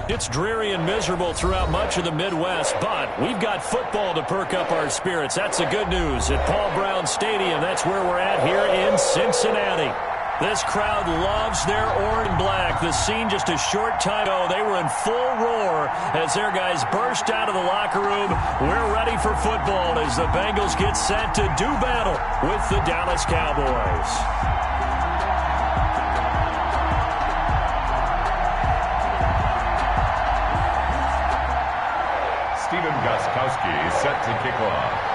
It's dreary and miserable throughout much of the Midwest, but we've got football to perk up our spirits. That's the good news at Paul Brown Stadium. That's where we're at here in Cincinnati. This crowd loves their orange and black. The scene just a short time ago, they were in full roar as their guys burst out of the locker room. We're ready for football as the Bengals get set to do battle with the Dallas Cowboys. Stephen Gostkowski set to kick off.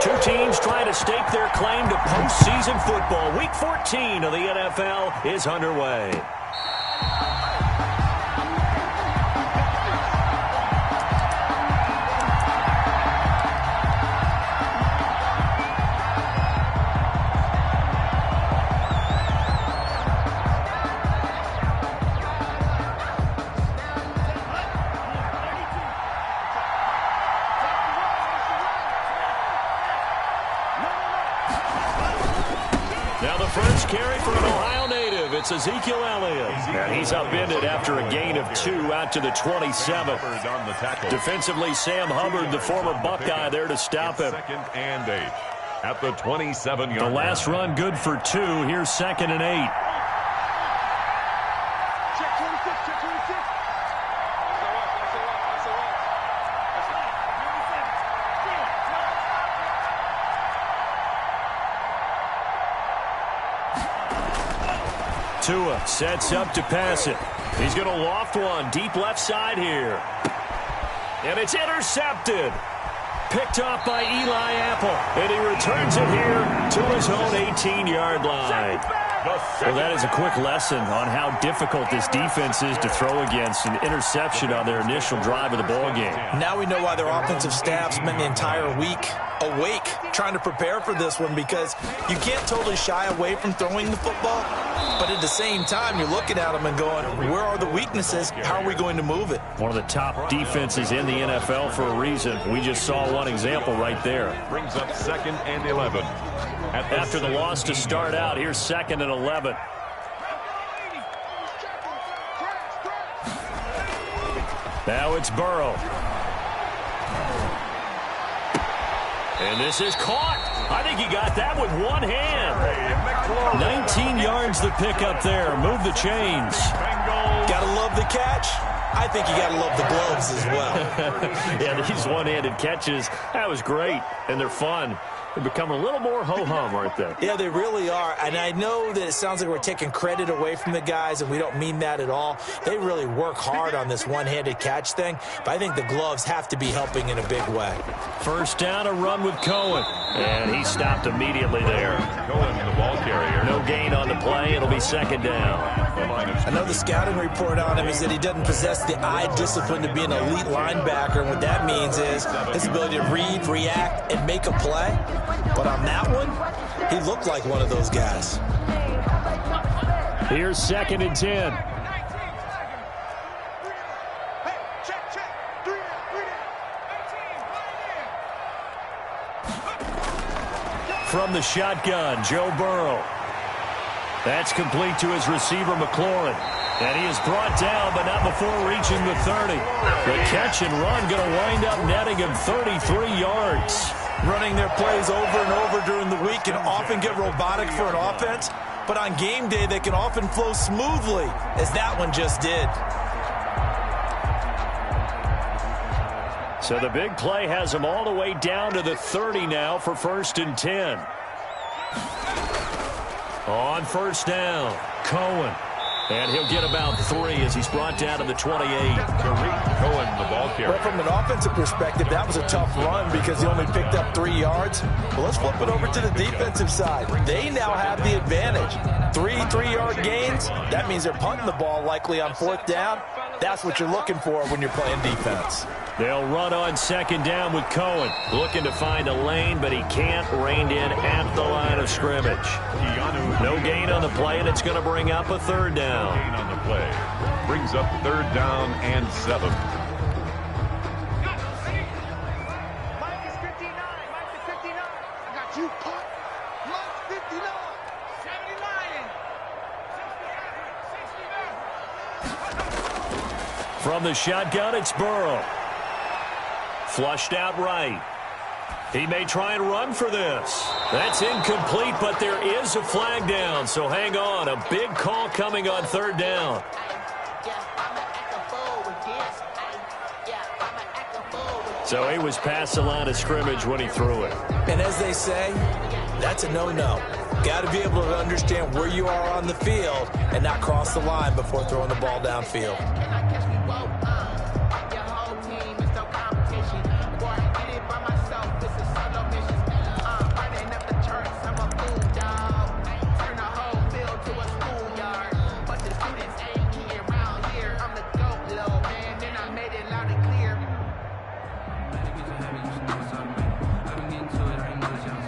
Two teams trying to stake their claim to postseason football. Week 14 of the NFL is underway. Now the first carry for an Ohio native. It's Ezekiel Elliott. And he's upended after a gain of 2 out to the 27. Defensively, Sam Hubbard, the former Buckeye, there to stop him. Second and 8 at the 27-yard line. The last run good for 2. Here's 2nd and 8. Tua sets up to pass it. He's going to loft one deep left side here. And it's intercepted. Picked off by Eli Apple. And he returns it here to his own 18-yard line. Well, that is a quick lesson on how difficult this defense is to throw against. An interception on their initial drive of the ballgame. Now we know why their offensive staff spent the entire week awake trying to prepare for this one, because you can't totally shy away from throwing the football, but at the same time you're looking at them and going, where are the weaknesses? How are we going to move it? One of the top defenses in the NFL for a reason. We just saw one example right there. Brings up 2nd and 11. After the loss to start out, here's 2nd and 11. Now it's Burrow. And this is caught. I think he got that with one hand. 19 yards the pick up there. Move the chains. Gotta love the catch. I think you gotta love the gloves as well. Yeah, these one-handed catches, that was great, and they're fun. They become a little more ho-hum, aren't they? Yeah, they really are. And I know that it sounds like we're taking credit away from the guys, and we don't mean that at all. They really work hard on this one-handed catch thing, but I think the gloves have to be helping in a big way. First down, a run with Cohen. And he stopped immediately there. Cohen, the ball carrier. No gain on the play. It'll be 2nd down. I know the scouting report on him is that he doesn't possess the eye discipline to be an elite linebacker. And what that means is his ability to read, react, and make a play. But on that one, he looked like one of those guys. Here's 2nd and 10. From the shotgun, Joe Burrow. That's complete to his receiver, McLaurin. And he is brought down, but not before reaching the 30. The catch and run going to wind up netting him 33 yards. Running their plays over and over during the week can often get robotic for an offense, but on game day they can often flow smoothly, as that one just did. So the big play has him all the way down to the 30 now for 1st and 10. On 1st down, Cohen. And he'll get about 3 as he's brought down to the 28. Cohen, the ball carrier. Well, from an offensive perspective, that was a tough run because he only picked up 3 yards. Well, let's flip it over to the defensive side. They now have the advantage. 3 3-yard gains. That means they're punting the ball likely on 4th down. That's what you're looking for when you're playing defense. They'll run on 2nd down with Cohen. Looking to find a lane, but he can't. Reined in at the line of scrimmage. No gain on the play, and it's going to bring up a 3rd down. Gain on the play. Brings up 3rd down and 7. Mike is 59. Mike is 59. I got you, Pop. Mike 59. 70 Lion. From the shotgun, it's Burrow. Flushed out right. He may try and run for this. That's incomplete, but there is a flag down, so hang on. A big call coming on third down. So he was past the line of scrimmage when he threw it. And as they say, that's a no-no. Got to be able to understand where you are on the field and not cross the line before throwing the ball downfield.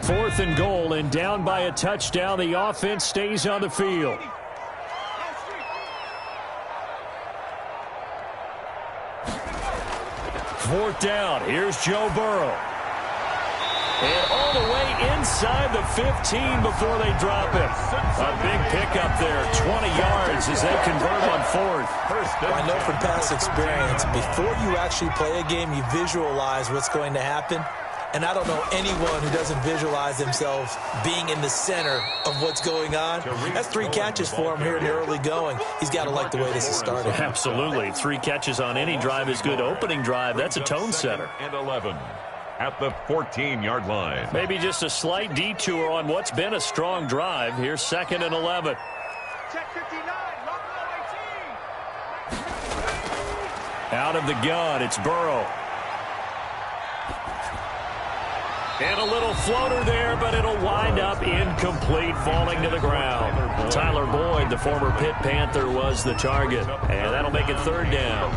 Fourth and goal, and down by a touchdown. The offense stays on the field. Fourth down. Here's Joe Burrow. And all the way inside the 15 before they drop him. A big pickup there, 20 yards as they convert on fourth. I know from past experience, before you actually play a game, you visualize what's going to happen. And I don't know anyone who doesn't visualize themselves being in the center of what's going on. That's 3 catches for him here in the early going. He's got to like the way this is started. Absolutely. 3 catches on any drive is good. Opening drive, that's a tone setter. And 11 at the 14-yard line. Maybe just a slight detour on what's been a strong drive. Here's 2nd and 11. Check 59, Out of the gun, it's Burrow. And a little floater there, but it'll wind up incomplete, falling to the ground. Tyler Boyd, the former Pitt Panther, was the target. And that'll make it third down.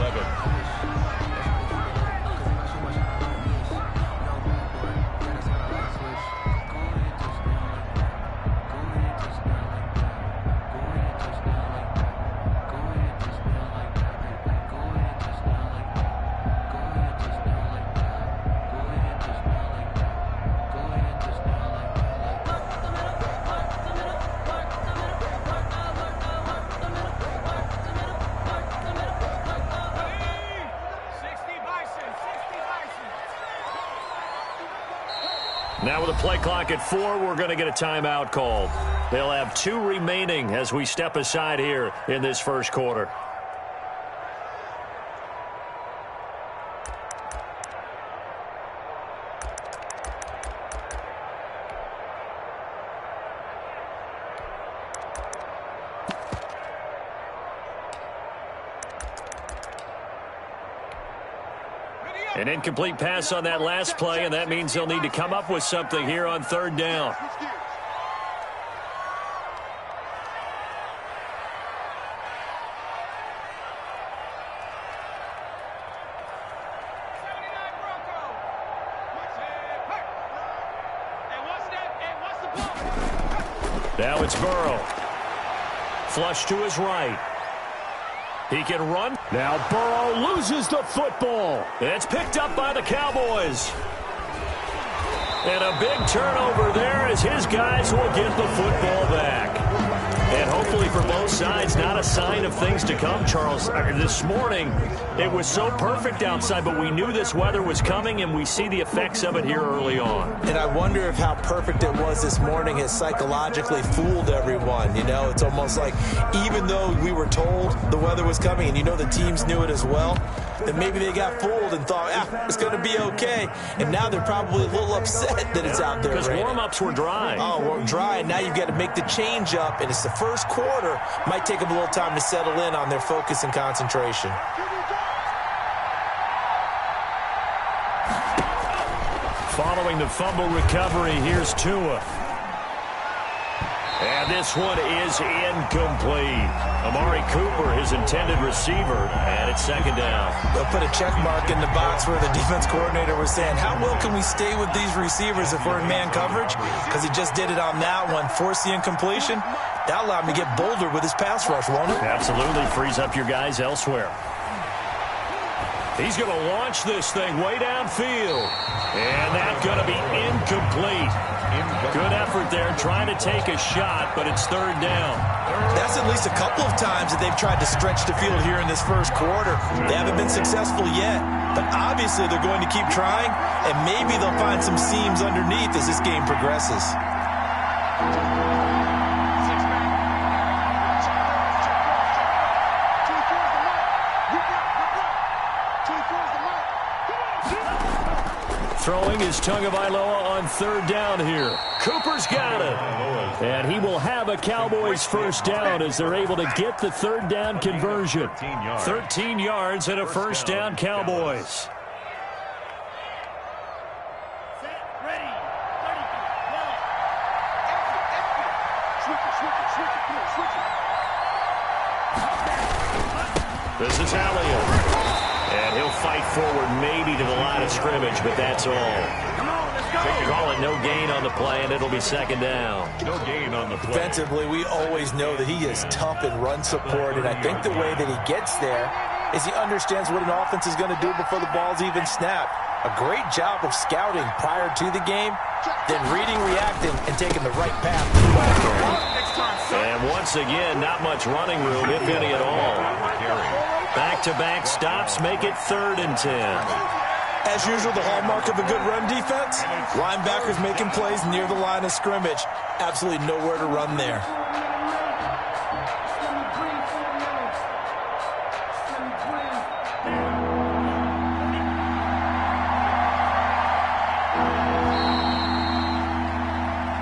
Now with a play clock at 4, we're going to get a timeout called. They'll have 2 remaining as we step aside here in this first quarter. An incomplete pass on that last play, and that means they'll need to come up with something here on third down. Now it's Burrow. Flush to his right. He can run. Now Burrow loses the football. It's picked up by the Cowboys. And a big turnover there as his guys will get the football back. And hopefully for both sides, not a sign of things to come, Charles. This morning, it was so perfect outside, but we knew this weather was coming, and we see the effects of it here early on. And I wonder if how perfect it was this morning has psychologically fooled everyone. You know, it's almost like even though we were told the weather was coming, and you know the teams knew it as well, then maybe they got fooled and thought, it's going to be okay. And now they're probably a little upset that it's out there. Because warm-ups were dry. Oh, we're dry, and now you've got to make the change up, and it's the first quarter. Might take them a little time to settle in on their focus and concentration. Following the fumble recovery, here's Tua. And this one is incomplete. Amari Cooper, his intended receiver, and it's second down. They'll put a check mark in the box where the defense coordinator was saying, how well can we stay with these receivers if we're in man coverage? Because he just did it on that one, force the incompletion. That allowed him to get bolder with his pass rush, won't it? Absolutely, frees up your guys elsewhere. He's going to launch this thing way downfield. And that's going to be incomplete. Good effort there trying to take a shot, but it's third down. That's at least a couple of times that they've tried to stretch the field here in this first quarter. They haven't been successful yet, but obviously they're going to keep trying, and maybe they'll find some seams underneath as this game progresses. Throwing is Tagovailoa on third down here. Cooper's got it. And he will have a Cowboys first down as they're able to get the third down conversion. 13 yards and a first down, Cowboys. This is Elliott. And he'll fight forward maybe to the line of scrimmage, but that's all. Call it no gain on the play, and it'll be second down. No gain on the play. Defensively, we always know that he is tough in run support, and I think the way that he gets there is he understands what an offense is going to do before the ball's even snapped. A great job of scouting prior to the game, then reading, reacting, and taking the right path. And once again, not much running room, if any at all. Back-to-back stops make it 3rd and 10. As usual, the hallmark of a good run defense, linebackers making plays near the line of scrimmage. Absolutely nowhere to run there.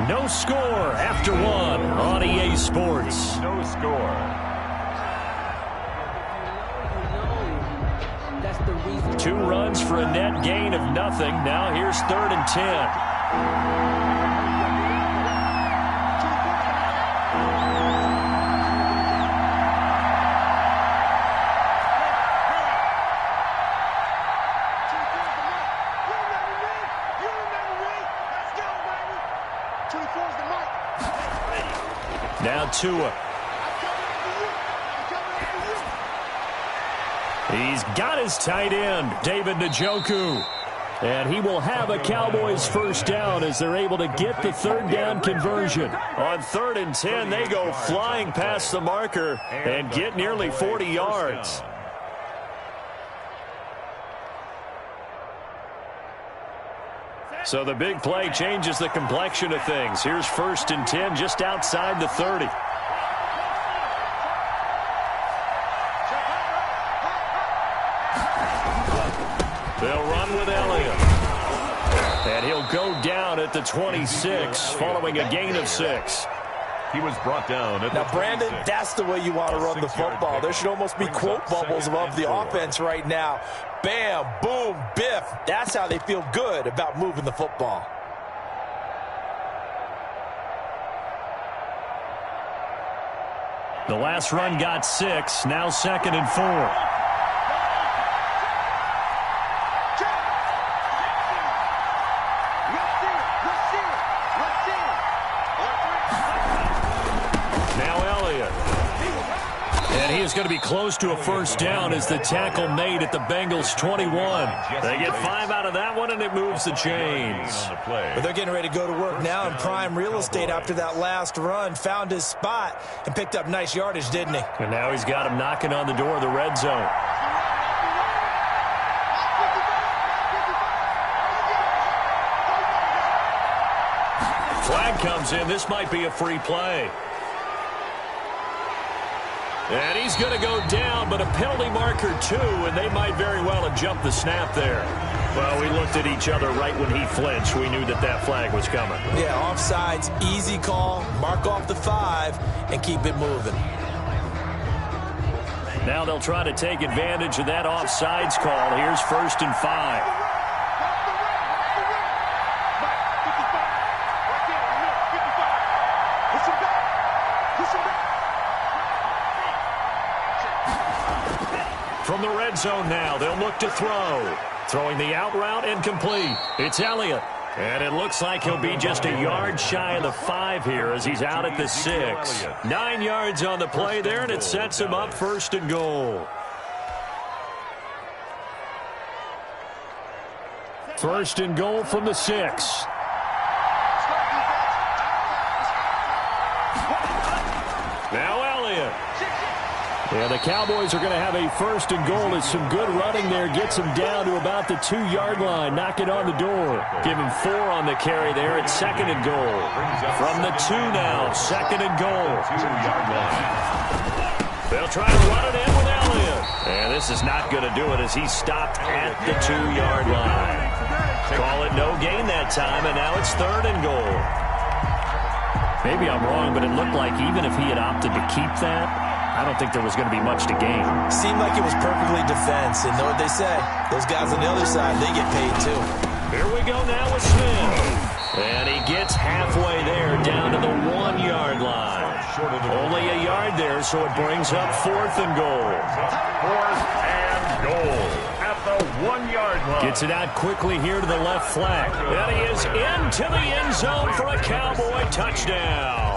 No score after one on EA Sports. No score. 2 runs for a net gain of nothing. Now here's 3rd and 10. Now Tua. He's got his tight end, David Njoku. And he will have a Cowboys first down as they're able to get the third down conversion. On 3rd and 10, they go flying past the marker and get nearly 40 yards. So the big play changes the complexion of things. Here's 1st and 10 just outside the 30. They'll run with Elliott. And he'll go down at the 26 following a gain of 6. He was brought down at now, Brandon, that's the way you want to run the football. There should almost be quote bubbles above the offense right now. Bam, boom, biff. That's how they feel good about moving the football. The last run got 6. Now 2nd and 4. Is going to be close to a first down as the tackle made at the Bengals 21. They get 5 out of that one, and it moves the chains. But they're getting ready to go to work now in prime real estate after that last run. Found his spot and picked up nice yardage, didn't he? And now he's got him knocking on the door of the red zone. Flag comes in. This might be a free play. And he's going to go down, but a penalty marker too, and they might very well have jumped the snap there. Well, we looked at each other right when he flinched. We knew that that flag was coming. Yeah, offsides, easy call, mark off the 5, and keep it moving. Now they'll try to take advantage of that offsides call. Here's 1st and 5. From the red zone now, they'll look to throw. Throwing the out route incomplete. It's Elliott. And it looks like he'll be just a yard shy of the 5 here as he's out at the 6. 9 yards on the play there, and it sets him up 1st and goal. First and goal from the 6. Now Elliott. Yeah, the Cowboys are going to have a first and goal as some good running there gets him down to about the 2-yard line. Knock it on the door. Give him 4 on the carry there at second and goal. From the 2 now, second and goal. 2-yard line. They'll try to run it in with Elliott. And this is not going to do it as he stopped at the 2-yard line. Call it no gain that time, and now it's third and goal. Maybe I'm wrong, but it looked like even if he had opted to keep that, I don't think there was going to be much to gain. Seemed like it was perfectly defense, and know what they say. Those guys on the other side, they get paid too. Here we go now with Smith. And he gets halfway there down to the 1-yard line. Only a yard there, so it brings up fourth and goal. Fourth and goal at the 1-yard line. Gets it out quickly here to the left flank. And he is into the end zone for a Cowboy touchdown.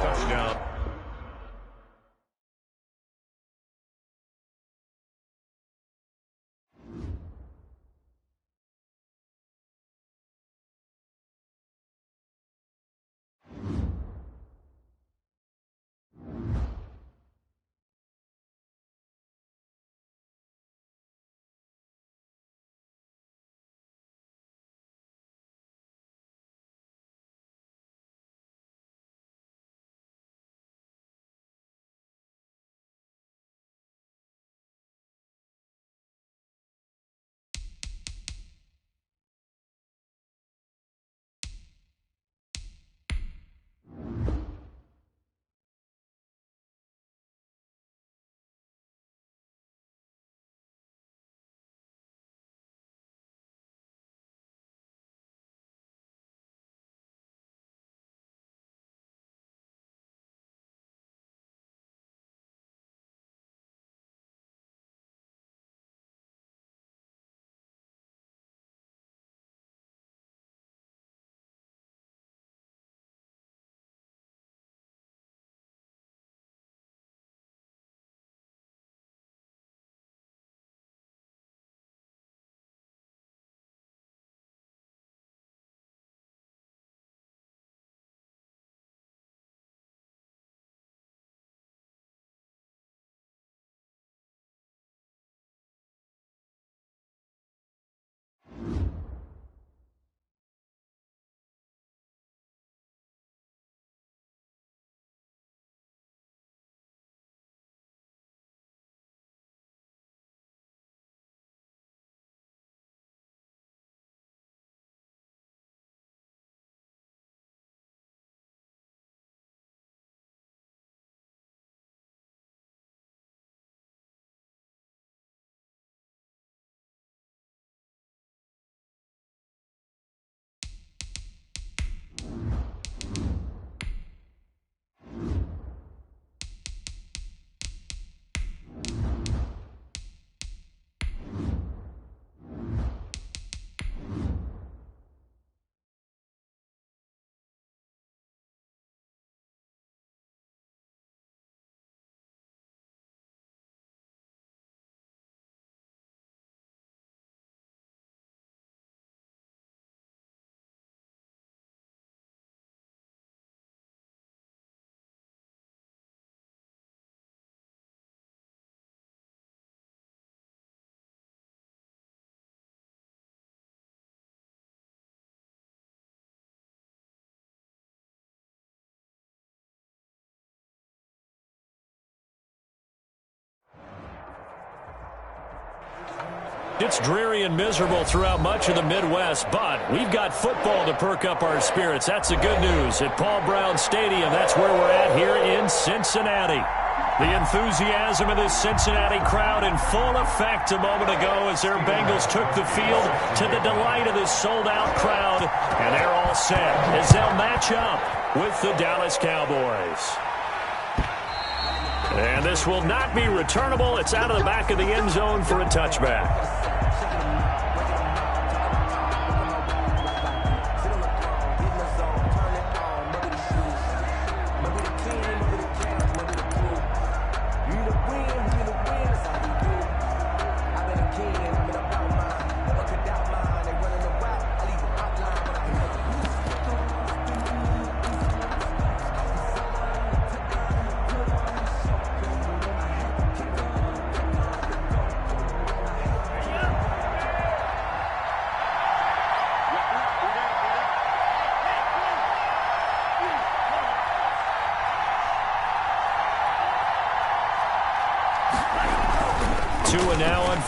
It's dreary and miserable throughout much of the Midwest, but we've got football to perk up our spirits. That's the good news. At Paul Brown Stadium, that's where we're at here in Cincinnati. The enthusiasm of this Cincinnati crowd in full effect a moment ago as their Bengals took the field to the delight of this sold-out crowd. And they're all set as they'll match up with the Dallas Cowboys. And this will not be returnable. It's out of the back of the end zone for a touchback.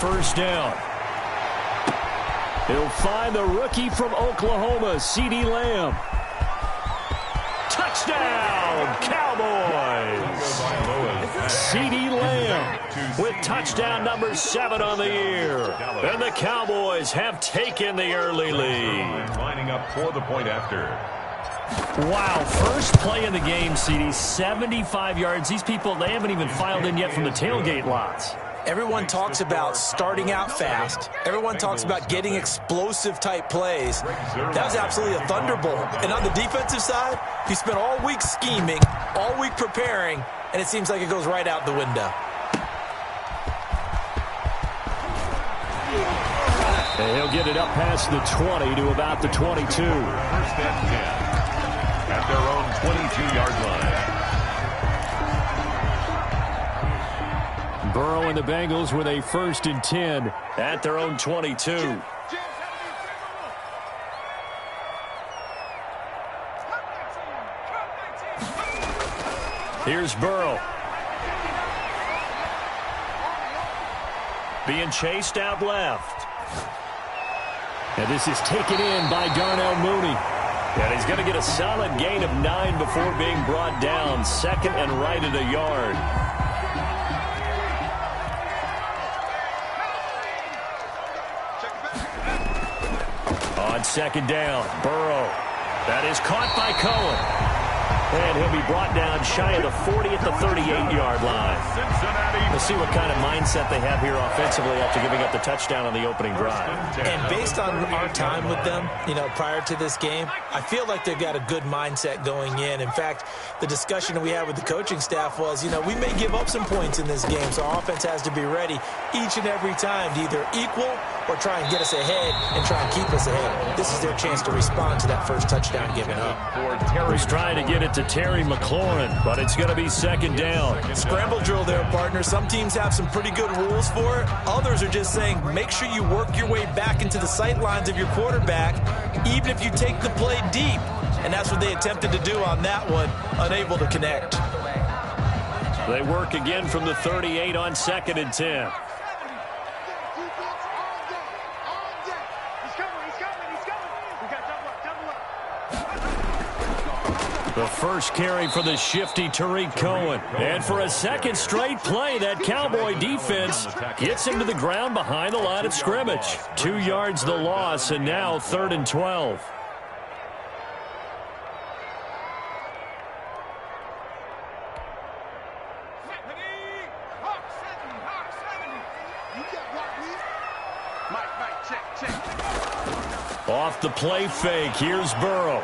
first down. He'll find the rookie from Oklahoma, CeeDee Lamb. Touchdown, Cowboys! CeeDee Lamb with touchdown number 7 on the year. And the Cowboys have taken the early lead. Lining up for the point after. Wow, first play in the game, CeeDee, 75 yards. These people, they haven't even filed in yet from the tailgate lots. Everyone talks about starting out fast. Everyone talks about getting explosive-type plays. That was absolutely a thunderbolt. And on the defensive side, he spent all week scheming, all week preparing, and it seems like it goes right out the window. And he'll get it up past the 20 to about the 22. First and 10 at their own 22-yard line. Burrow and the Bengals with a 1st and 10 at their own 22. Here's Burrow. Being chased out left. And this is taken in by Darnell Mooney. And he's going to get a solid gain of 9 before being brought down. 2nd and right at a yard. On 2nd down, Burrow. That is caught by Cohen. And he'll be brought down shy of the 40 at the 38-yard line. We'll see what kind of mindset they have here offensively after giving up the touchdown on the opening drive. And based on our time with them, prior to this game, I feel like they've got a good mindset going in. In fact, the discussion we had with the coaching staff was, we may give up some points in this game, so our offense has to be ready each and every time to either equal or try and get us ahead and try and keep us ahead. This is their chance to respond to that first touchdown given up. He's trying to get it to Terry McLaurin, but it's going to be 2nd down. Scramble drill there, partner. Some teams have some pretty good rules for it. Others are just saying make sure you work your way back into the sight lines of your quarterback, even if you take the play deep. And that's what they attempted to do on that one, unable to connect. They work again from the 38 on 2nd and 10. The first carry for the shifty Tariq Cohen. And for a 2nd straight play, that Cowboy defense gets him to the ground behind the line of scrimmage. 2 yards the loss, and now 3rd and 12. Off the play fake, here's Burrow.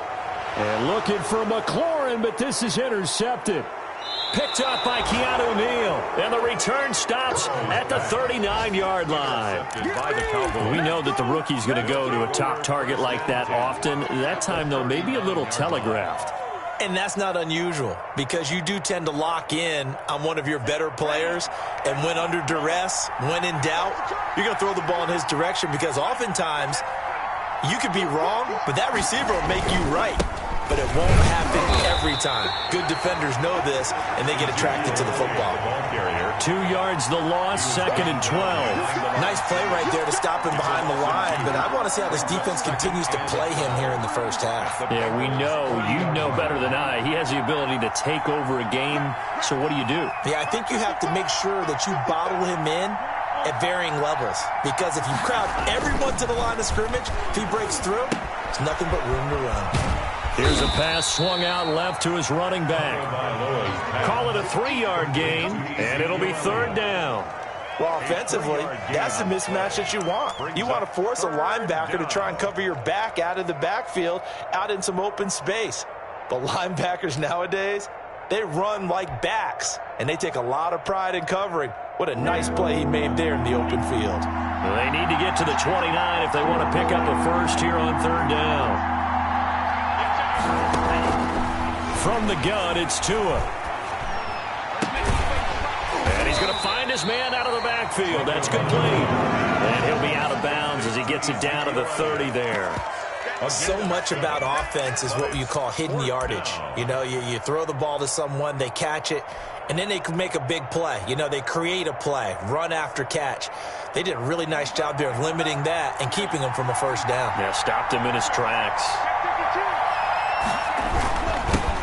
And looking for McLaurin, but this is intercepted. Picked up by Keanu Neal. And the return stops at the 39-yard line. We know that the rookie's going to go to a top target like that often. That time, though, maybe a little telegraphed. And that's not unusual because you do tend to lock in on one of your better players, and when under duress, when in doubt, you're going to throw the ball in his direction because oftentimes you could be wrong, but that receiver will make you right. But it won't happen every time. Good defenders know this, and they get attracted to the football. 2 yards the loss, 2nd and 12. Nice play right there to stop him behind the line, but I want to see how this defense continues to play him here in the first half. Yeah, we know. You know better than I. He has the ability to take over a game, so what do you do? Yeah, I think you have to make sure that you bottle him in at varying levels, because if you crowd everyone to the line of scrimmage, if he breaks through, it's nothing but room to run. Here's a pass swung out left to his running back. Call it a 3-yard gain, and it'll be 3rd down. Well, offensively, that's the mismatch that you want. You want to force a linebacker to try and cover your back out of the backfield, out in some open space. But linebackers nowadays, they run like backs, and they take a lot of pride in covering. What a nice play he made there in the open field. They need to get to the 29 if they want to pick up a first here on 3rd down. From the gun, it's Tua. And he's going to find his man out of the backfield. That's complete. And he'll be out of bounds as he gets it down to the 30 there. So much about offense is what you call hidden yardage. You throw the ball to someone, they catch it, and then they can make a big play. They create a play, run after catch. They did a really nice job there of limiting that and keeping him from a first down. Yeah, stopped him in his tracks.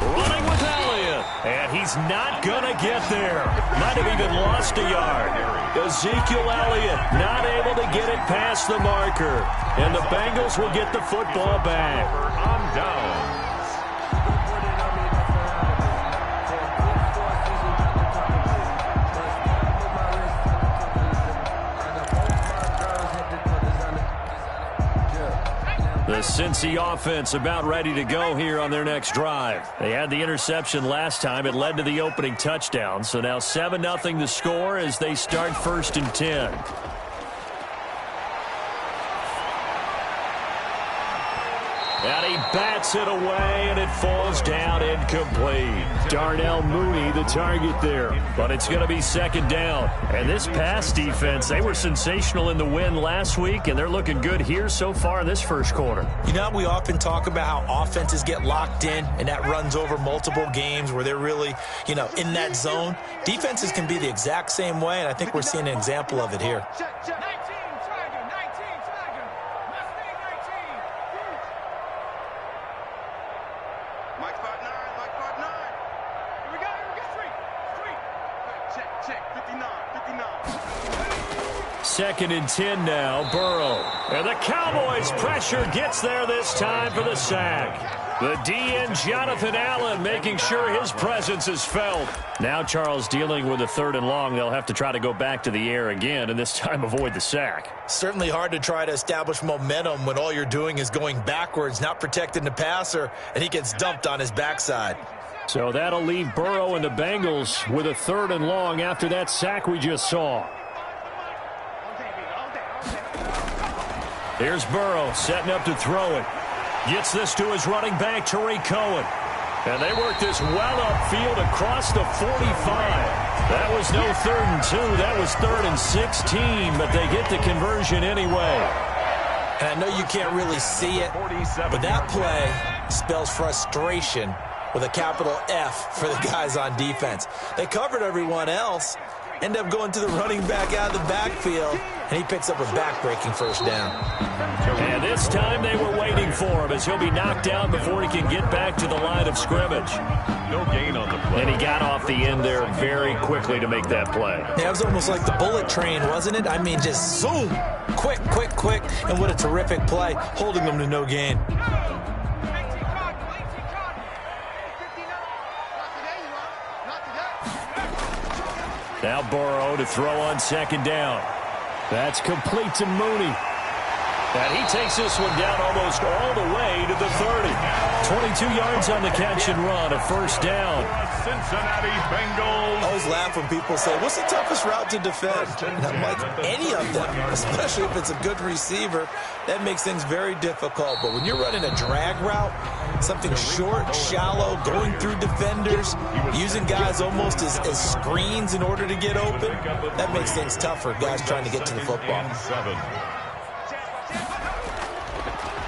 Running with Elliott. And he's not going to get there. Might have even lost a yard. Ezekiel Elliott not able to get it past the marker. And the Bengals will get the football back. On down. The Cincy offense about ready to go here on their next drive. They had the interception last time. It led to the opening touchdown. So now 7-0 the score as they start 1st and 10. And he bats it away, and it falls down incomplete. Darnell Mooney, the target there. But it's going to be 2nd down. And this pass defense, they were sensational in the win last week, and they're looking good here so far in this first quarter. You know, we often talk about how offenses get locked in, and that runs over multiple games where they're really, in that zone. Defenses can be the exact same way, and I think we're seeing an example of it here. Second and 10 now, Burrow. And the Cowboys' pressure gets there this time for the sack. The DN Jonathan Allen making sure his presence is felt. Now Charles dealing with a 3rd and long. They'll have to try to go back to the air again and this time avoid the sack. Certainly hard to try to establish momentum when all you're doing is going backwards, not protecting the passer, and he gets dumped on his backside. So that'll leave Burrow and the Bengals with a 3rd and long after that sack we just saw. Here's Burrow setting up to throw it. Gets this to his running back, Tariq Cohen. And they work this well upfield across the 45. That was no 3rd and 2. That was 3rd and 16, but they get the conversion anyway. And I know you can't really see it, but that play spells frustration with a capital F for the guys on defense. They covered everyone else, end up going to the running back out of the backfield, and he picks up a back-breaking 1st down. And this time they were waiting for him as he'll be knocked down before he can get back to the line of scrimmage. No gain on the play. And he got off the end there very quickly to make that play. Yeah, it was almost like the bullet train, wasn't it? I mean, just zoom, quick, and what a terrific play, holding them to no gain. Now Burrow to throw on 2nd down. That's complete to Mooney. And he takes this one down almost all the way to the 30. 22 yards on the catch and run, a 1st down. Cincinnati Bengals. I always laugh when people say, what's the toughest route to defend? And I'm like, any of them, especially if it's a good receiver. That makes things very difficult. But when you're running a drag route, something short, shallow, going through defenders, using guys almost as screens in order to get open, that makes things tougher, guys trying to get to the football.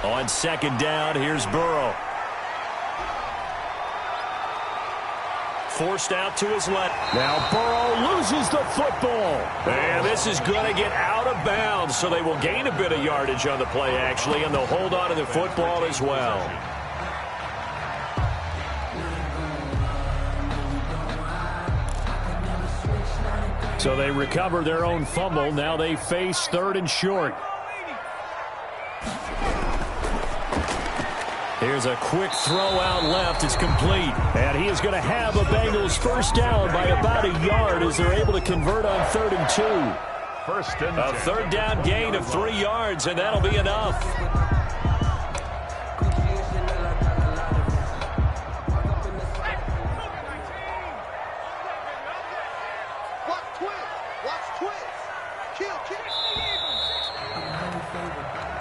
On 2nd down, here's Burrow. Forced out to his left. Now Burrow loses the football. And this is going to get out of bounds, so they will gain a bit of yardage on the play, actually, and they'll hold on to the football as well. So they recover their own fumble. Now they face 3rd and short. Here's a quick throw out left. It's complete. And he is going to have a Bengals 1st down by about a yard as they're able to convert on 3rd and 2. A 3rd down gain of 3 yards, and that'll be enough.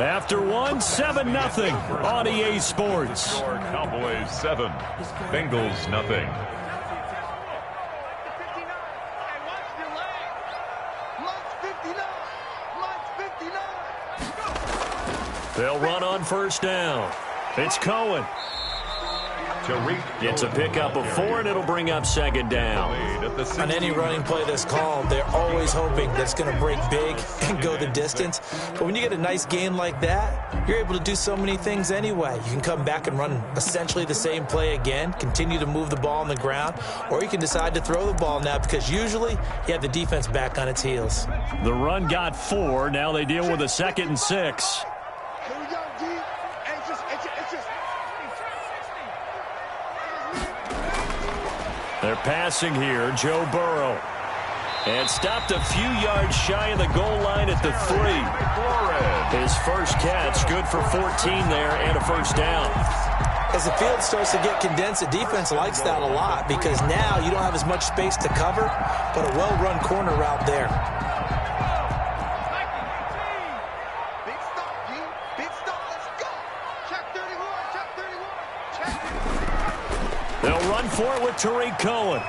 After one, 7-0 on EA Sports. Cowboys 7, Bengals nothing. They'll run on 1st down. It's Cohen. It's a pickup of 4, and it'll bring up second down. On any running play that's called, they're always hoping that it's going to break big and go the distance. But when you get a nice game like that, you're able to do so many things anyway. You can come back and run essentially the same play again, continue to move the ball on the ground, or you can decide to throw the ball now because usually you have the defense back on its heels. The run got 4. Now they deal with a 2nd and 6. They're passing here, Joe Burrow. And stopped a few yards shy of the goal line at the 3. His first catch, good for 14 there and a first down. As the field starts to get condensed, the defense likes that a lot because now you don't have as much space to cover, but a well-run corner route there. Big stop, G. Big stop. Let's go. Check 31. Check 31. Check. They'll run for it with Tariq Cohen.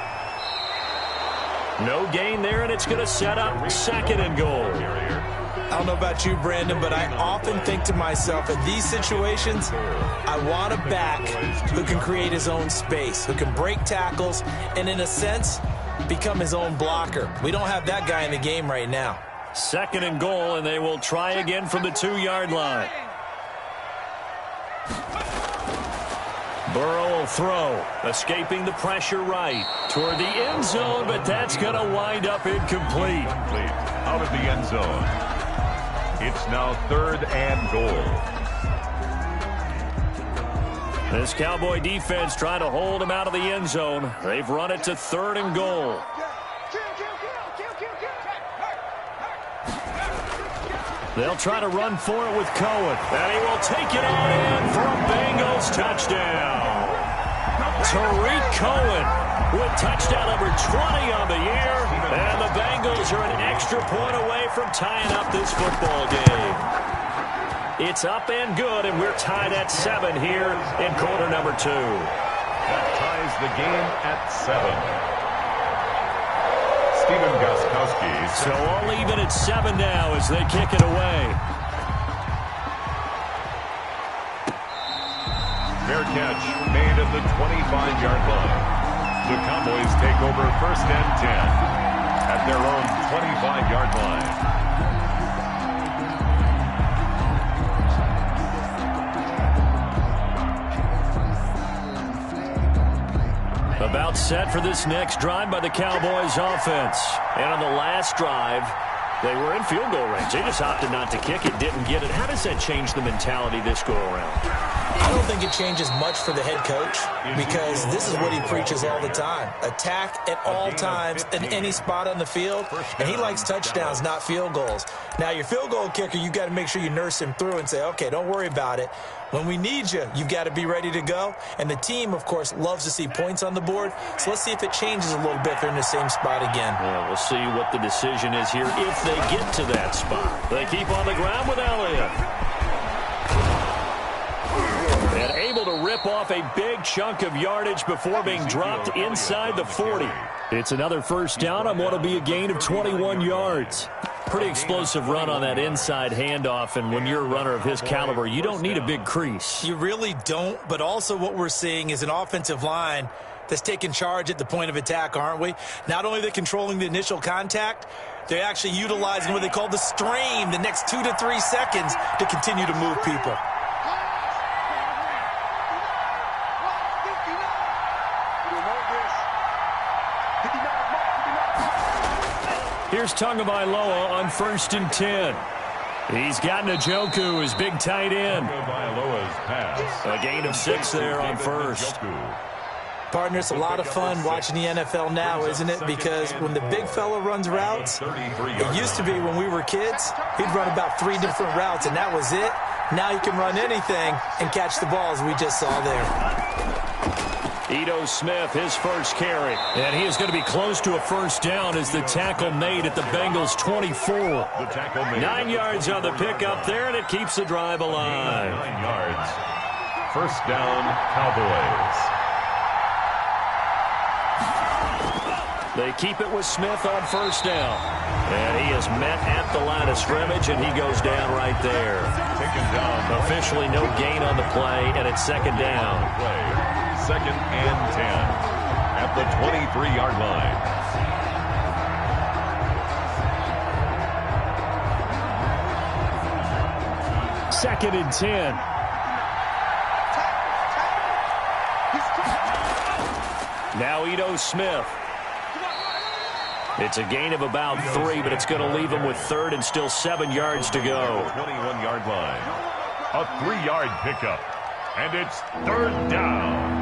No gain there, and it's going to set up 2nd and goal. I don't know about you, Brandon, but I often think to myself, in these situations, I want a back who can create his own space, who can break tackles, and in a sense, become his own blocker. We don't have that guy in the game right now. 2nd and goal, and they will try again from the 2-yard line. Burrow will throw, escaping the pressure right toward the end zone, but that's going to wind up incomplete. Out of the end zone. It's now 3rd and goal. This Cowboy defense trying to hold him out of the end zone. They've run it to 3rd and goal. They'll try to run for it with Cohen. And he will take it on in for a Bengals touchdown. Tariq Cohen with touchdown number 20 on the year. And the Bengals are an extra point away from tying up this football game. It's up and good, and we're tied at 7 here in quarter number 2. That ties the game at 7. Steven Gostkowski. So all even at 7 now as they kick it away. Fair catch made at the 25-yard line. The Cowboys take over 1st and 10 at their own 25-yard line. About set for this next drive by the Cowboys offense. And on the last drive, they were in field goal range. They just opted not to kick it, didn't get it. How does that change the mentality this go around? I don't think it changes much for the head coach because this is what he preaches all the time. Attack at all times in any spot on the field, and he likes touchdowns, not field goals. Now, your field goal kicker, you got to make sure you nurse him through and say, okay, don't worry about it. When we need you, you've got to be ready to go. And the team, of course, loves to see points on the board. So let's see if it changes a little bit if they're in the same spot again. Well, we'll see what the decision is here if they get to that spot. They keep on the ground with Elliott. And able to rip off a big chunk of yardage before being dropped inside the 40. It's another first down on what will be a gain of 21 yards. Pretty explosive run on that inside handoff, and when you're a runner of his caliber, you don't need a big crease. You really don't, but also what we're seeing is an offensive line that's taking charge at the point of attack, aren't we? Not only are they controlling the initial contact, they're actually utilizing what they call the strain, the next 2 to 3 seconds to continue to move people. Here's Tagovailoa on 1st and 10. He's got Njoku, his big tight end. A gain of 6 there on 1st. Partner, it's a lot of fun watching the NFL now, isn't it? Because when the big fella runs routes, it used to be when we were kids, he'd run about 3 different routes, and that was it. Now he can run anything and catch the ball, as we just saw there. Ito Smith, his first carry. And he is going to be close to a first down as the tackle made at the Bengals' 24. 9 yards on the pickup there, and it keeps the drive alive. 9 yards. First down, Cowboys. They keep it with Smith on first down. And he is met at the line of scrimmage, and he goes down right there. Taken down. Officially no gain on the play, and it's second down. 2nd and 10 at the 23-yard line. Second and 10. Now Ito Smith. It's a gain of about 3, but it's going to leave him with 3rd and still 7 yards to go. 21-yard line. A 3-yard pickup. And it's 3rd down.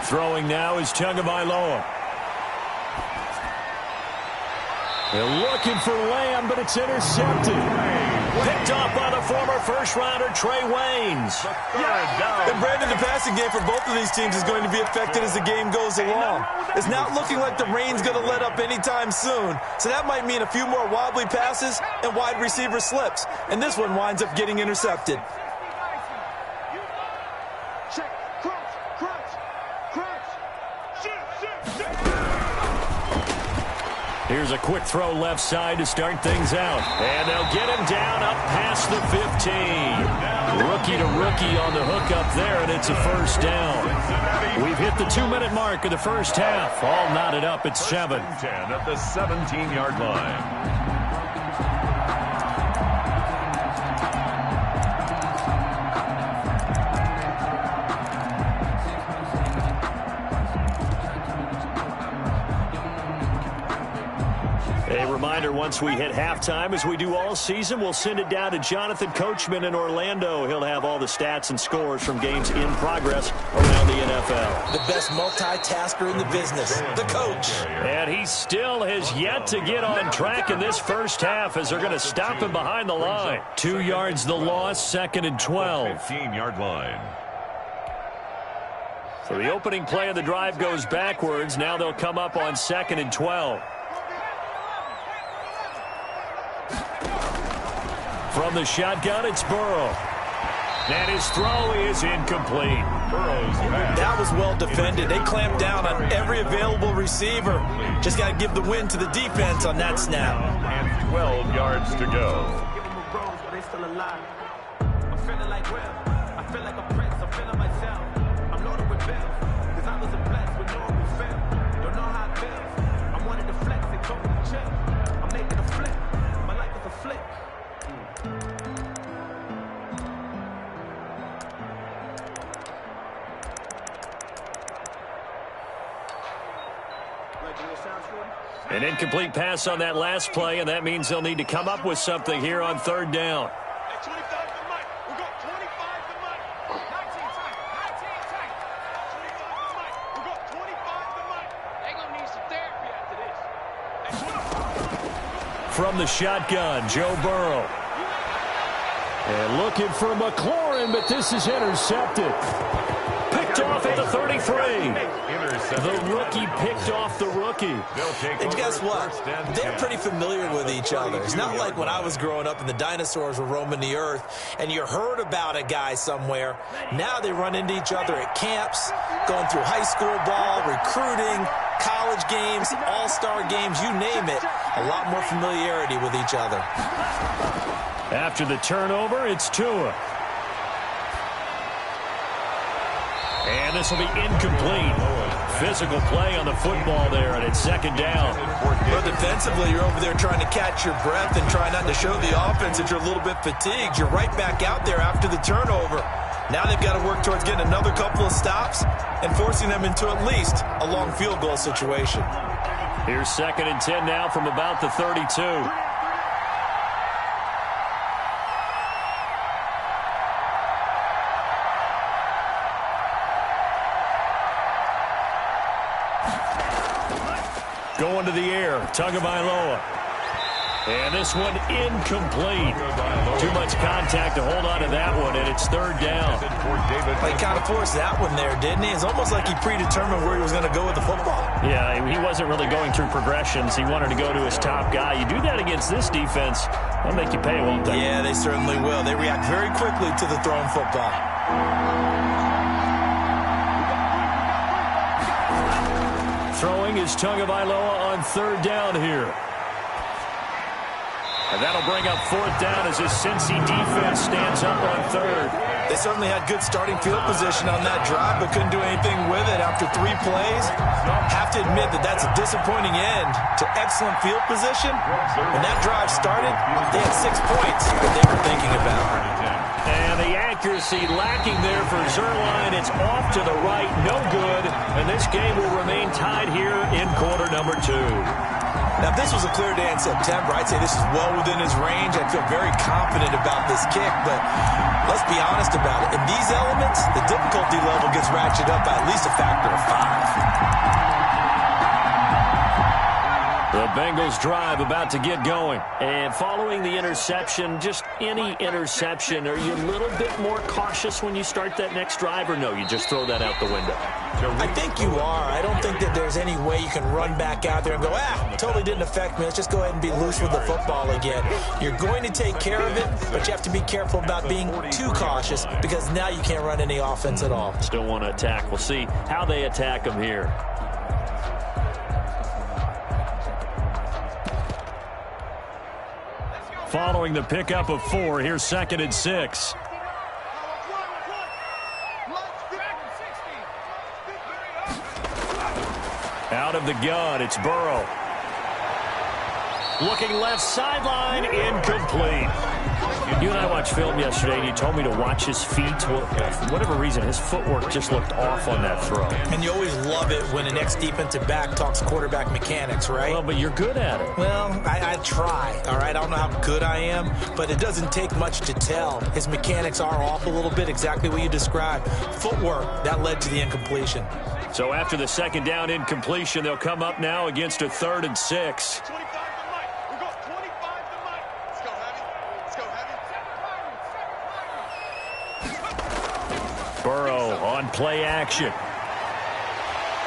Throwing now is Tagovailoa. They're looking for Lamb, but it's intercepted. Picked off by the former first-rounder Trey Waynes. And Brandon, the passing game for both of these teams is going to be affected as the game goes along. It's not looking like the rain's going to let up anytime soon, so that might mean a few more wobbly passes and wide receiver slips. And this one winds up getting intercepted. Here's a quick throw left side to start things out. And they'll get him down up past the 15. Rookie to rookie on the hook up there, and it's a first down. We've hit the 2-minute mark of the first half. All knotted up at 7. 10 at the 17-yard line. A reminder, once we hit halftime, as we do all season, we'll send it down to Jonathan Coachman in Orlando. He'll have all the stats and scores from games in progress around the NFL. The best multitasker in the business, the coach. And he still has yet to get on track in this first half as they're going to stop him behind the line. 2 yards the loss, 2nd and 12. 15-yard line. So the opening play of the drive goes backwards. Now they'll come up on 2nd and 12. From the shotgun, it's Burrow. And his throw is incomplete. Burrow's back. That was well defended. They clamped down on every available receiver. Just got to give the win to the defense on that snap. And 12 yards to go. Give them a rose, but they still alive. I'm feeling like Will. I feel like a prince. I'm feeling myself. I'm loaded with bills. Cause I was a blessed with no one will fail. Don't know how it feels. I wanted to flex and told me to chill. I'm making a flip. My life is a flip. An incomplete pass on that last play, and that means they'll need to come up with something here on 3rd down. From the shotgun, Joe Burrow. And looking for McLaurin, but this is intercepted. Picked off at the 33. The rookie picked off the rookie. And guess what? They're pretty familiar with each other. It's not like when I was growing up and the dinosaurs were roaming the earth and you heard about a guy somewhere. Now they run into each other at camps, going through high school ball, recruiting, college games, all-star games, you name it. A lot more familiarity with each other. After the turnover, it's Tua. And this will be incomplete. Physical play on the football there, and it's 2nd down. But defensively, you're over there trying to catch your breath and try not to show the offense that you're a little bit fatigued. You're right back out there after the turnover. Now they've got to work towards getting another couple of stops and forcing them into at least a long field goal situation. Here's 2nd and 10 now from about the 32. Going to the air, Tagovailoa. And this one incomplete. Too much contact to hold on to that one, and it's 3rd down. He kind of forced that one there, didn't he? It's almost like he predetermined where he was going to go with the football. Yeah, he wasn't really going through progressions. He wanted to go to his top guy. You do that against this defense, they'll make you pay, won't they? Yeah, they certainly will. They react very quickly to the thrown football. throwing is Tagovailoa on third down here. And that'll bring up fourth down as his Cincy defense stands up on third. They certainly had good starting field position on that drive, but couldn't do anything with it after 3 plays. Have to admit that that's a disappointing end to excellent field position. When that drive started, they had 6 points that they were thinking about. And the accuracy lacking there for Zuerlein. It's off to the right, no good. And this game will remain tied here in quarter number 2. Now, if this was a clear day in September, I'd say this is well within his range. I feel very confident about this kick, but let's be honest about it. In these elements, the difficulty level gets ratcheted up by at least a factor of 5. The Bengals drive about to get going. And following the interception, just any interception, are you a little bit more cautious when you start that next drive, or no, you just throw that out the window? I think you are. I don't think that there's any way you can run back out there and go, totally didn't affect me. Let's just go ahead and be loose with the football again. You're going to take care of it, but you have to be careful about being too cautious because now you can't run any offense at all. Still want to attack. We'll see how they attack them here. Following the pickup of 4, here's 2nd and 6. Out of the gun, it's Burrow. Looking left sideline, incomplete. You and I watched film yesterday, and you told me to watch his feet. Well, for whatever reason, his footwork just looked off on that throw. And you always love it when an ex-defensive back talks quarterback mechanics, right? Well, but you're good at it. Well, I try, all right? I don't know how good I am, but it doesn't take much to tell. His mechanics are off a little bit, exactly what you described. Footwork, that led to the incompletion. So after the second down incompletion, they'll come up now against a 3rd and 6. Burrow on play action.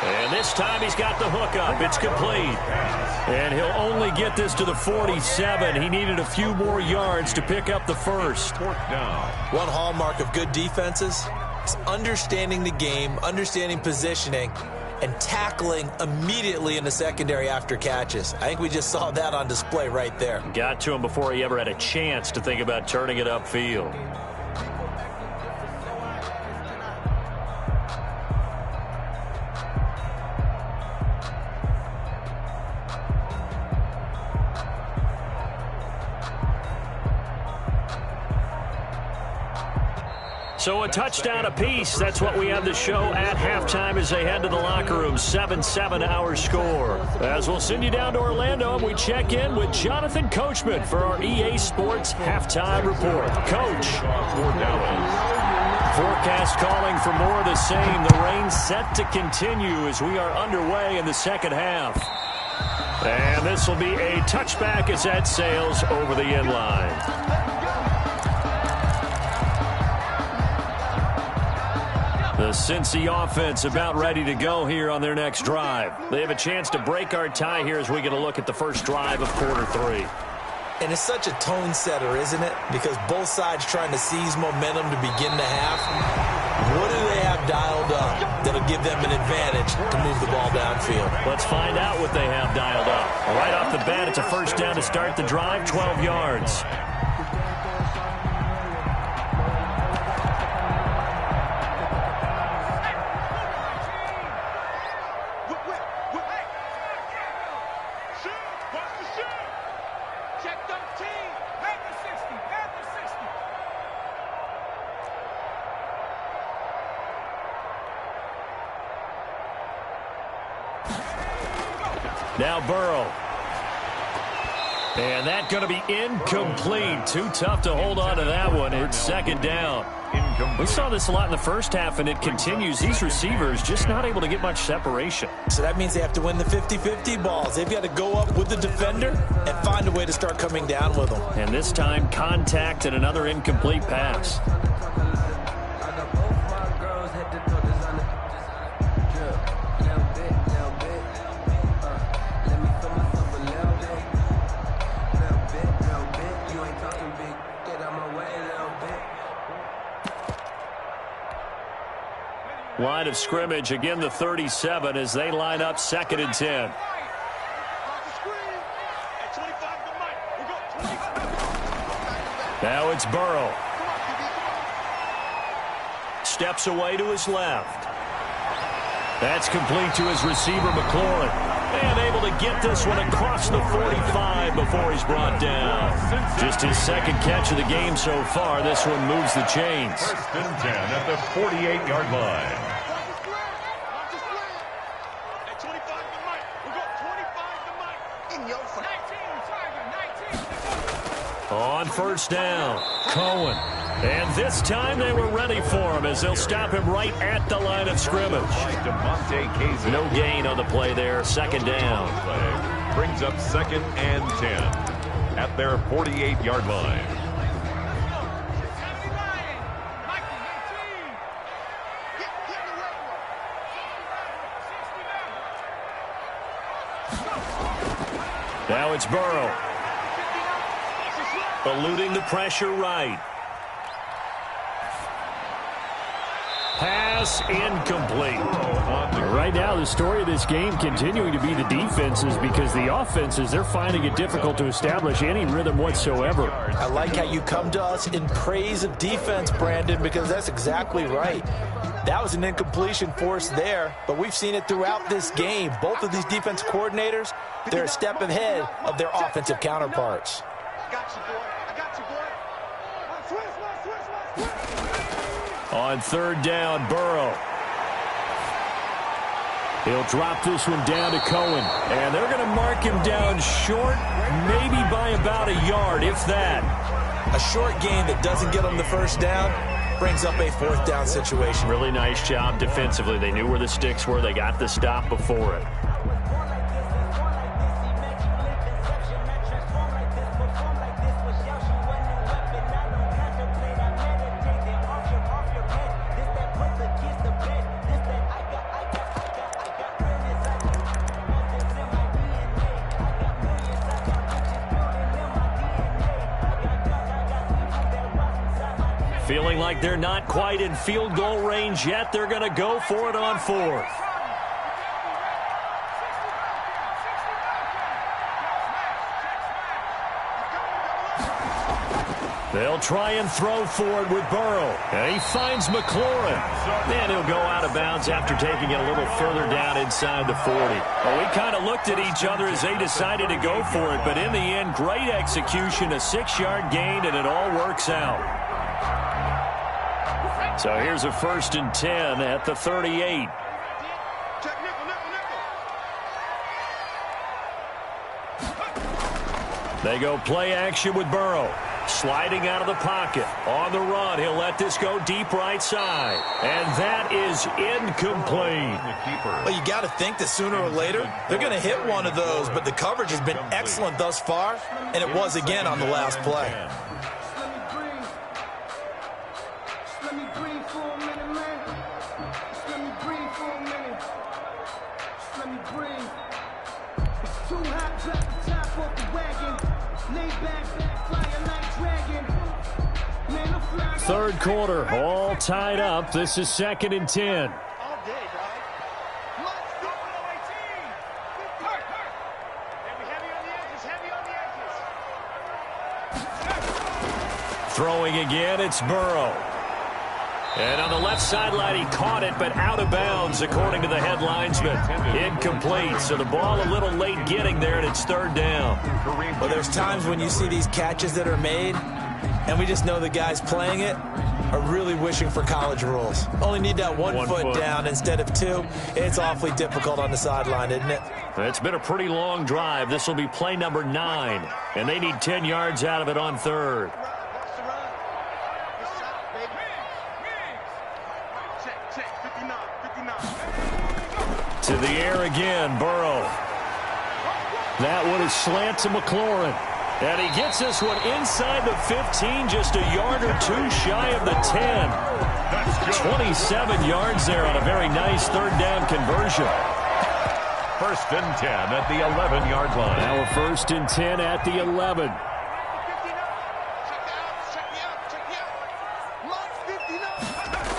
And this time he's got the hook up. It's complete. And he'll only get this to the 47. He needed a few more yards to pick up the first. One hallmark of good defenses is understanding the game, understanding positioning, and tackling immediately in the secondary after catches. I think we just saw that on display right there. Got to him before he ever had a chance to think about turning it upfield. So a touchdown apiece. That's what we have the show at halftime as they head to the locker room. 7-7 our score. As we'll send you down to Orlando, and we check in with Jonathan Coachman for our EA Sports halftime report. Coach. Forecast calling for more of the same. The rain set to continue as we are underway in the second half. And this will be a touchback as that sails over the end line. The Cincy offense about ready to go here on their next drive. They have a chance to break our tie here as we get a look at the first drive of quarter 3. And it's such a tone setter, isn't it? Because both sides trying to seize momentum to begin the half. What do they have dialed up that'll give them an advantage to move the ball downfield? Let's find out what they have dialed up. Right off the bat, it's a first down to start the drive, 12 yards. Now Burrow. And that's going to be incomplete. Too tough to hold on to that one. It's second down. We saw this a lot in the first half, and it continues. These receivers just not able to get much separation. So that means they have to win the 50-50 balls. They've got to go up with the defender and find a way to start coming down with them. And this time, contact and another incomplete pass. Line of scrimmage, again the 37 as they line up 2nd and 10. Now it's Burrow. Steps away to his left. That's complete to his receiver, McLaurin. And able to get this one across the 45 before he's brought down. Just his 2nd catch of the game so far. This one moves the chains. 1st and 10 at the 48-yard line. On 1st down, Cohen. And this time they were ready for him as they'll stop him right at the line of scrimmage. No gain on the play there, 2nd down. Brings up 2nd and 10 at their 48-yard line. Now it's Burrow. Eluding the pressure right. Pass incomplete. Right now, the story of this game continuing to be the defenses because the offenses, they're finding it difficult to establish any rhythm whatsoever. I like how you come to us in praise of defense, Brandon, because that's exactly right. That was an incompletion forced there, but we've seen it throughout this game. Both of these defense coordinators, they're a step ahead of their offensive counterparts. On 3rd down, Burrow. He'll drop this one down to Cohen. And they're going to mark him down short, maybe by about a yard, if that. A short gain that doesn't get them the 1st down brings up a 4th down situation. Really nice job defensively. They knew where the sticks were. They got the stop before it. Feeling like they're not quite in field goal range yet. They're going to go for it on 4th. They'll try and throw for it with Burrow. And he finds McLaurin. And he'll go out of bounds after taking it a little further down inside the 40. Well, we kind of looked at each other as they decided to go for it. But in the end, great execution, a 6-yard gain, and it all works out. So here's a 1st and 10 at the 38. They go play action with Burrow. Sliding out of the pocket. On the run, he'll let this go deep right side. And that is incomplete. Well, you got to think that sooner or later, they're going to hit one of those. But the coverage has been excellent thus far, and it was again on the last play. Third quarter, all tied up. This is 2nd and 10. Throwing again, it's Burrow. And on the left sideline, he caught it, but out of bounds, according to the head linesman. Incomplete, so the ball a little late getting there, and it's 3rd down. Well, there's times when you see these catches that are made, and we just know the guys playing it are really wishing for college rules. Only need that one foot down instead of 2. It's awfully difficult on the sideline, isn't it? It's been a pretty long drive. This will be play number 9, and they need 10 yards out of it on 3rd. To the air again, Burrow. That one is slant to McLaurin. And he gets this one inside the 15, just a yard or 2 shy of the 10. 27 yards there on a very nice 3rd down conversion. 1st and 10 at the 11-yard line. Now a 1st and 10 at the 11.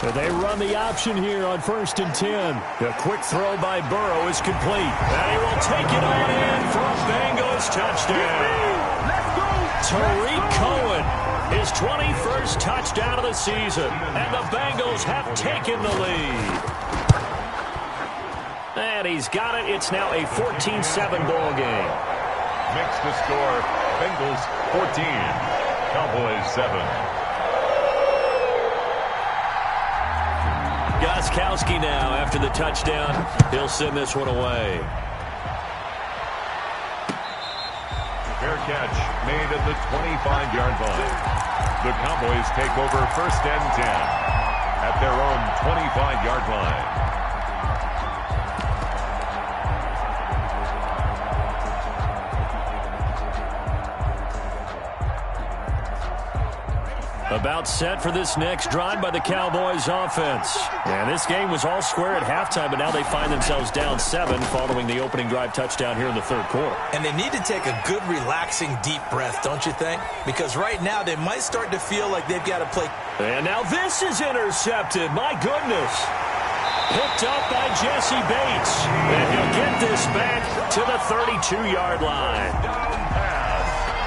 And they run the option here on 1st and 10. A quick throw by Burrow is complete. And he will take it on in for a Bengals touchdown. Tariq Cohen, his 21st touchdown of the season. And the Bengals have taken the lead. And he's got it. It's now a 14-7 ball game. Makes the score Bengals 14, Cowboys 7. Gostkowski now after the touchdown. He'll send this one away. Fair catch made at the 25-yard line. The Cowboys take over 1st and 10 at their own 25-yard line. About set for this next drive by the Cowboys offense. And this game was all square at halftime, but now they find themselves down 7 following the opening drive touchdown here in the 3rd quarter. And they need to take a good, relaxing, deep breath, don't you think? Because right now they might start to feel like they've got to play. And now this is intercepted. My goodness. Picked up by Jesse Bates. And he'll get this back to the 32-yard line.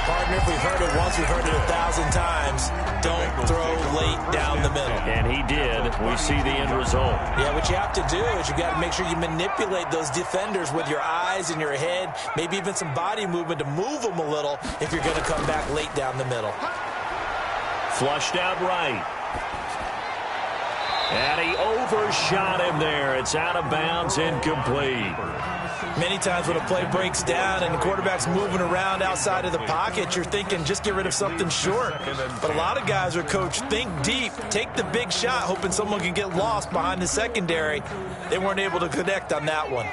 Partner, if we've heard it once, we've heard it 1,000 times. Don't throw late down the middle. And he did. We see the end result. Yeah, what you have to do is you got to make sure you manipulate those defenders with your eyes and your head, maybe even some body movement to move them a little if you're going to come back late down the middle. Flushed out right. And he overshot him there. It's out of bounds, incomplete. Many times when a play breaks down and the quarterback's moving around outside of the pocket, you're thinking just get rid of something short. But a lot of guys are coached, think deep, take the big shot, hoping someone can get lost behind the secondary. They weren't able to connect on that one.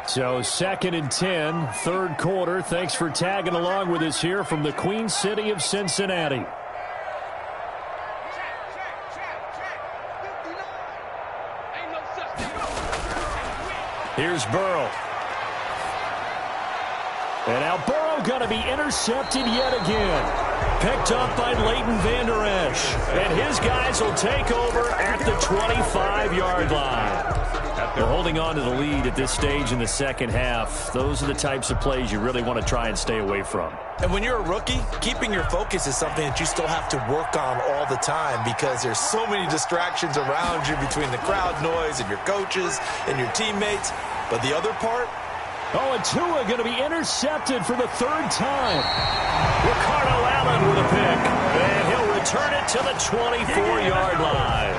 So 2nd and 10, 3rd quarter. Thanks for tagging along with us here from the Queen City of Cincinnati. Here's Burrow. And now Burrow going to be intercepted yet again. Picked up by Leighton Vander Esch. And his guys will take over at the 25-yard line. They're holding on to the lead at this stage in the 2nd half. Those are the types of plays you really want to try and stay away from. And when you're a rookie, keeping your focus is something that you still have to work on all the time because there's so many distractions around you between the crowd noise and your coaches and your teammates. But the other part? Oh, and Tua going to be intercepted for the 3rd time. Ricardo Allen with a pick. And he'll return it to the 24-yard line.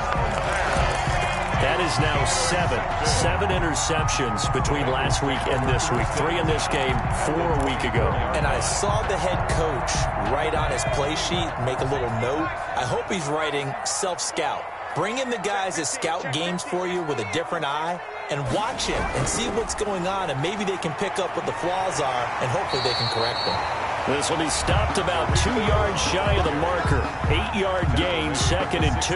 That is now 7 interceptions between last week and this week. 3 in this game, 4 a week ago. And I saw the head coach write on his play sheet, make a little note. I hope he's writing self-scout. Bring in the guys that scout games for you with a different eye and watch him and see what's going on, and maybe they can pick up what the flaws are, and hopefully they can correct them. This will be stopped about 2 yards shy of the marker. 8-yard gain, 2nd and 2.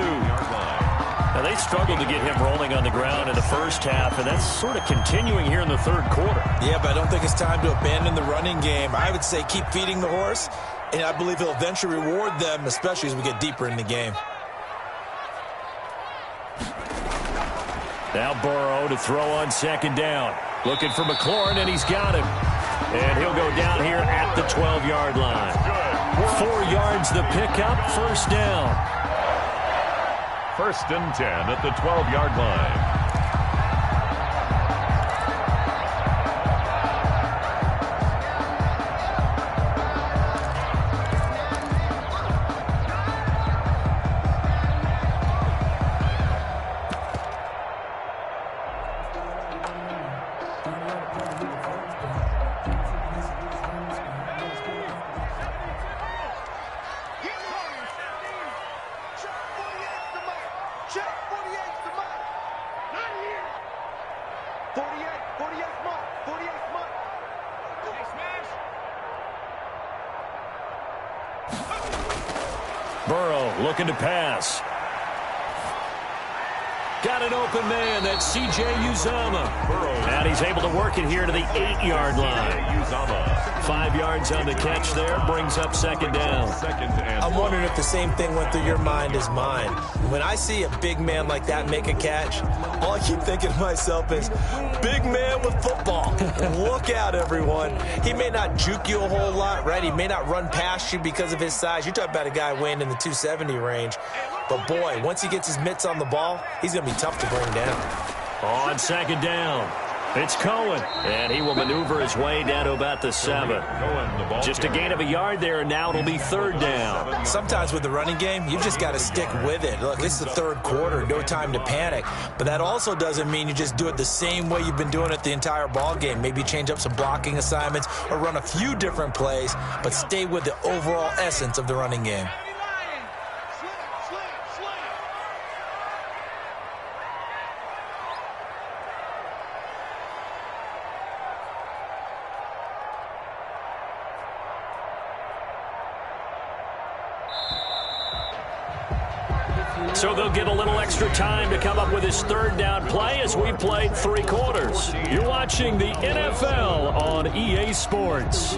Now, they struggled to get him rolling on the ground in the 1st half, and that's sort of continuing here in the 3rd quarter. Yeah, but I don't think it's time to abandon the running game. I would say keep feeding the horse, and I believe he'll eventually reward them, especially as we get deeper in the game. Now Burrow to throw on 2nd down. Looking for McLaurin, and he's got him. And he'll go down here at the 12-yard line. 4 yards the pickup, 1st down. 1st and 10 at the 12-yard line. Burrow looking to pass. got an open man. That's C.J. Uzomah. And he's able to work it here to the 8-yard line. 5 yards on the catch there. Brings up second down. I'm wondering if the same thing went through your mind as mine. When I see a big man like that make a catch, all I keep thinking to myself is, big man with football. Look out, everyone. He may not juke you a whole lot, right? He may not run past you because of his size. You're talking about a guy weighing in the 270 range. But, boy, once he gets his mitts on the ball, he's going to be tough to bring down. On second down, it's Cohen. And he will maneuver his way down to about the 7. Just a gain of a yard there, and now it'll be third down. Sometimes with the running game, you've just got to stick with it. Look, this is the third quarter, no time to panic. But that also doesn't mean you just do it the same way you've been doing it the entire ball game. Maybe change up some blocking assignments or run a few different plays, but stay with the overall essence of the running game. So they'll get a little extra time to come up with his third down play as we played 3 quarters. You're watching the NFL on EA Sports.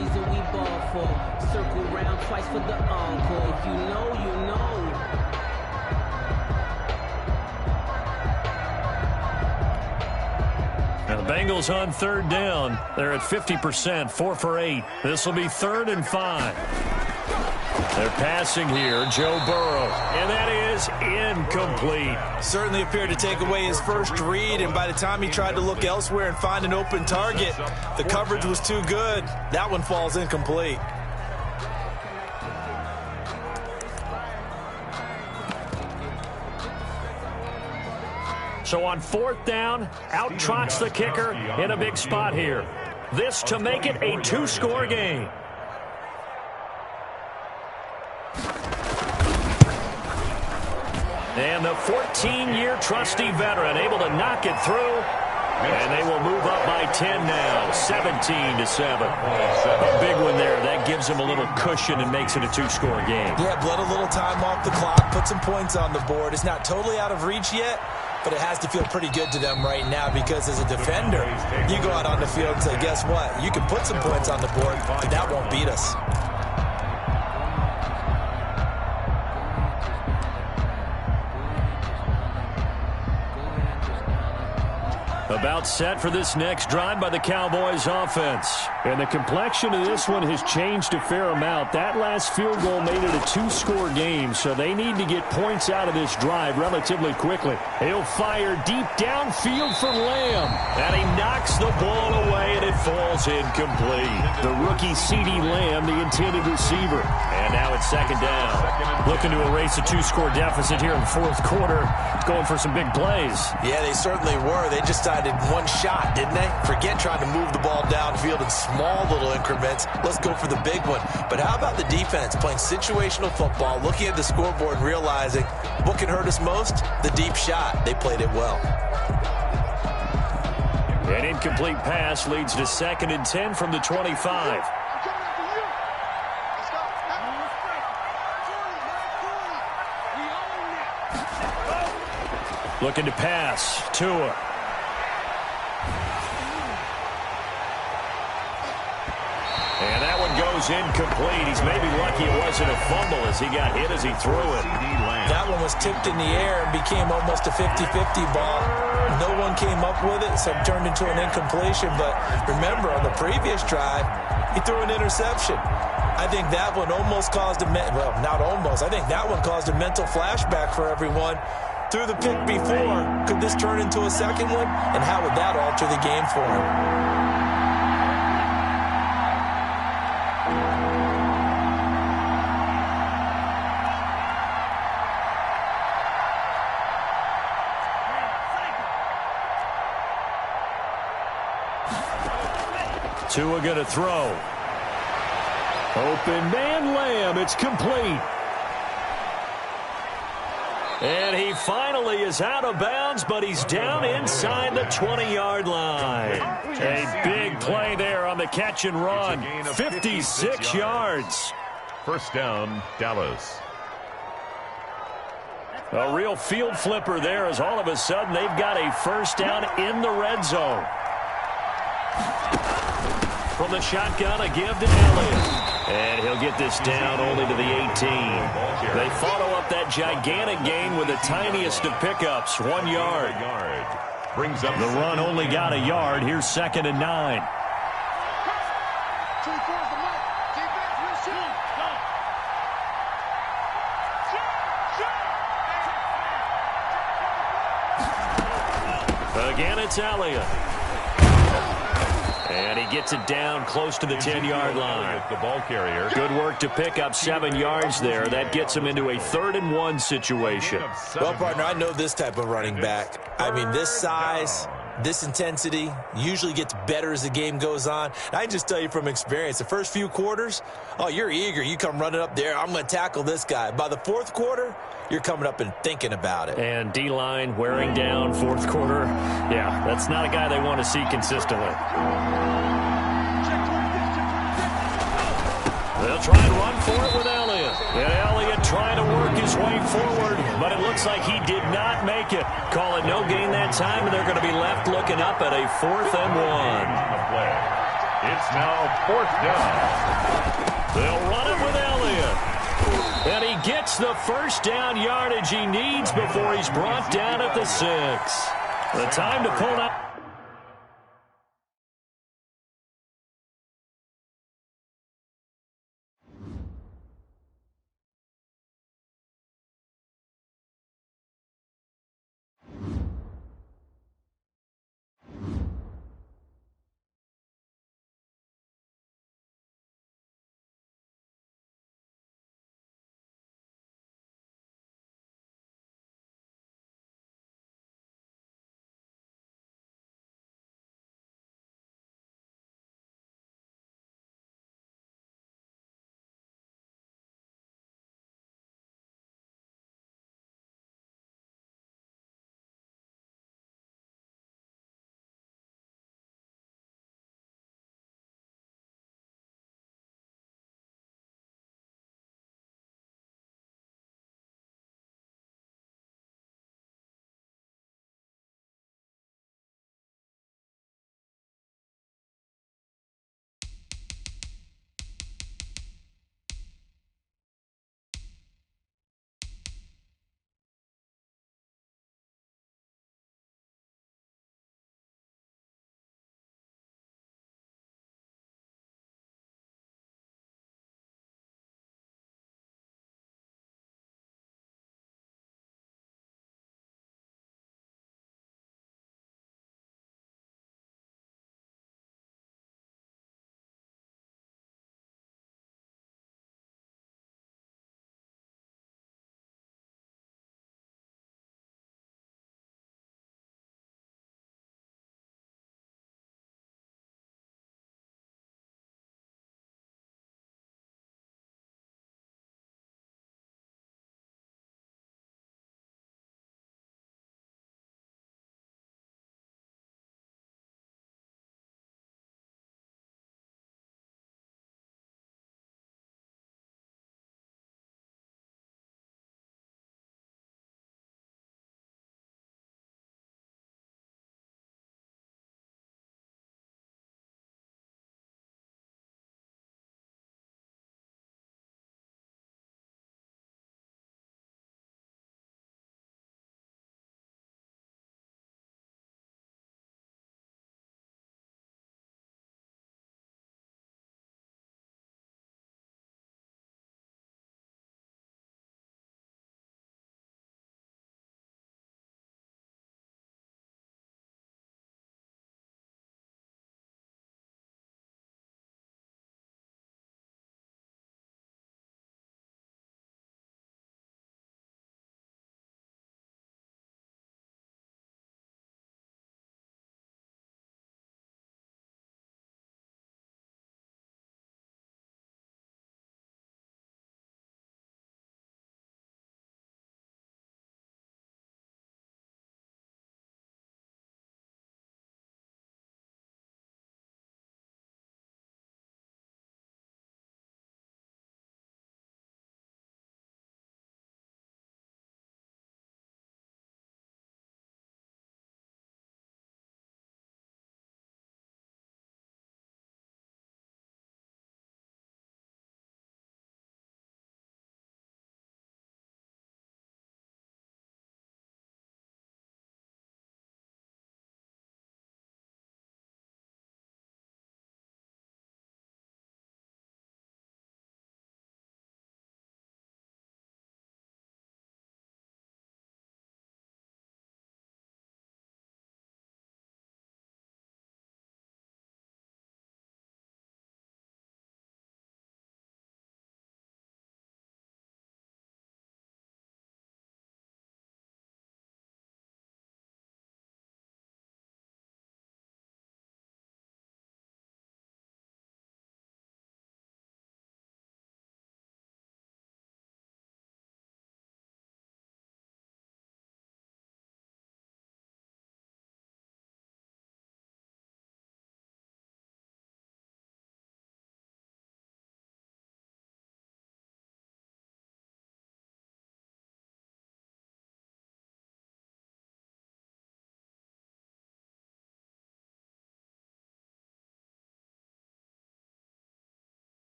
Now the Bengals on third down. They're at 50%, 4 for 8. This will be 3rd and 5. They're passing here, Joe Burrow, and that is incomplete. Certainly appeared to take away his first read, and by the time he tried to look elsewhere and find an open target, the coverage was too good. That one falls incomplete. So on 4th down, out trots the kicker in a big spot here. This to make it a 2-score game. And the 14-year trusty veteran able to knock it through. And they will move up by 10 now, 17-7. A big one there. That gives them a little cushion and makes it a 2-score game. Yeah, bled a little time off the clock, put some points on the board. It's not totally out of reach yet, but it has to feel pretty good to them right now because as a defender, you go out on the field and say, guess what? You can put some points on the board, but that won't beat us. About set for this next drive by the Cowboys offense. And the complexion of this one has changed a fair amount. That last field goal made it a 2-score game, so they need to get points out of this drive relatively quickly. He'll fire deep downfield for Lamb. And he knocks the ball away, and it falls incomplete. The rookie C.D. Lamb, the intended receiver. And now it's second down. Looking to erase a 2-score deficit here in the 4th quarter. Going for some big plays. Yeah, they certainly were. They just decided one shot, didn't they? Forget trying to move the ball downfield in small little increments. Let's go for the big one. But how about the defense playing situational football, looking at the scoreboard and realizing what can hurt us most? The deep shot. They played it well. An incomplete pass leads to 2nd and 10 from the 25. Looking to pass. Tua. And that one goes incomplete. He's maybe lucky it wasn't a fumble as he got hit as he threw it. That one was tipped in the air and became almost a 50-50 ball. No one came up with it, so it turned into an incompletion. But remember, on the previous drive, he threw an interception. I think that one almost caused well, not almost. I think that one caused a mental flashback for everyone. Threw the pick before. Could this turn into a second one? And how would that alter the game for him? Tua going to throw. Open man Lamb. It's complete. And he finally is out of bounds, but he's down inside the 20-yard line. A big play there on the catch and run. 56 yards. First down, Dallas. A real field flipper there as all of a sudden they've got a first down in the red zone. From the shotgun, a give to Elliott. And he'll get this down only to the 18. They follow up that gigantic gain with the tiniest of pickups, 1 yard. Brings up the run only got a yard. Here's 2nd and 9. Again, it's Elliott. And he gets it down close to the 10-yard line. The ball carrier. Good work to pick up 7 yards there. That gets him into a 3rd and 1 situation. Well, partner, I know this type of running back. I mean, this size, this intensity usually gets better as the game goes on. And I can just tell you from experience, the first few quarters, oh, you're eager. You come running up there, I'm going to tackle this guy. By the 4th quarter, you're coming up and thinking about it. And D-line wearing down 4th quarter. Yeah, that's not a guy they want to see consistently. They'll try and run for it with Elliott. And Elliott trying to work his way forward, but it looks like he did not make it. Call it no gain that time, and they're going to be left looking up at a 4th and 1. It's now 4th down. They'll run it with Elliott. And he gets the first down yardage he needs before he's brought down at the 6. The time to pull out.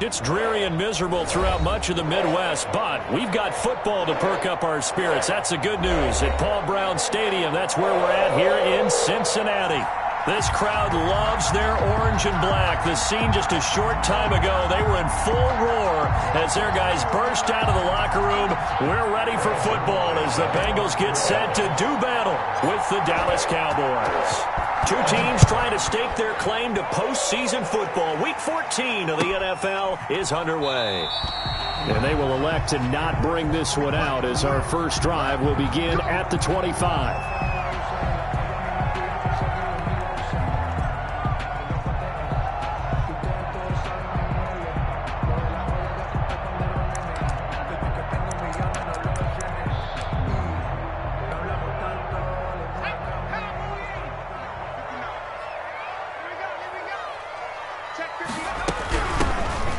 It's dreary and miserable throughout much of the Midwest, but we've got football to perk up our spirits. That's the good news. At Paul Brown Stadium, that's where we're at here in Cincinnati. This crowd loves their orange and black. The scene just a short time ago, they were in full roar as their guys burst out of the locker room. We're ready for football as the Bengals get set to do battle with the Dallas Cowboys. Two teams trying to stake their claim to postseason football. Week 14 of the NFL is underway. And they will elect to not bring this one out as our first drive will begin at the 25.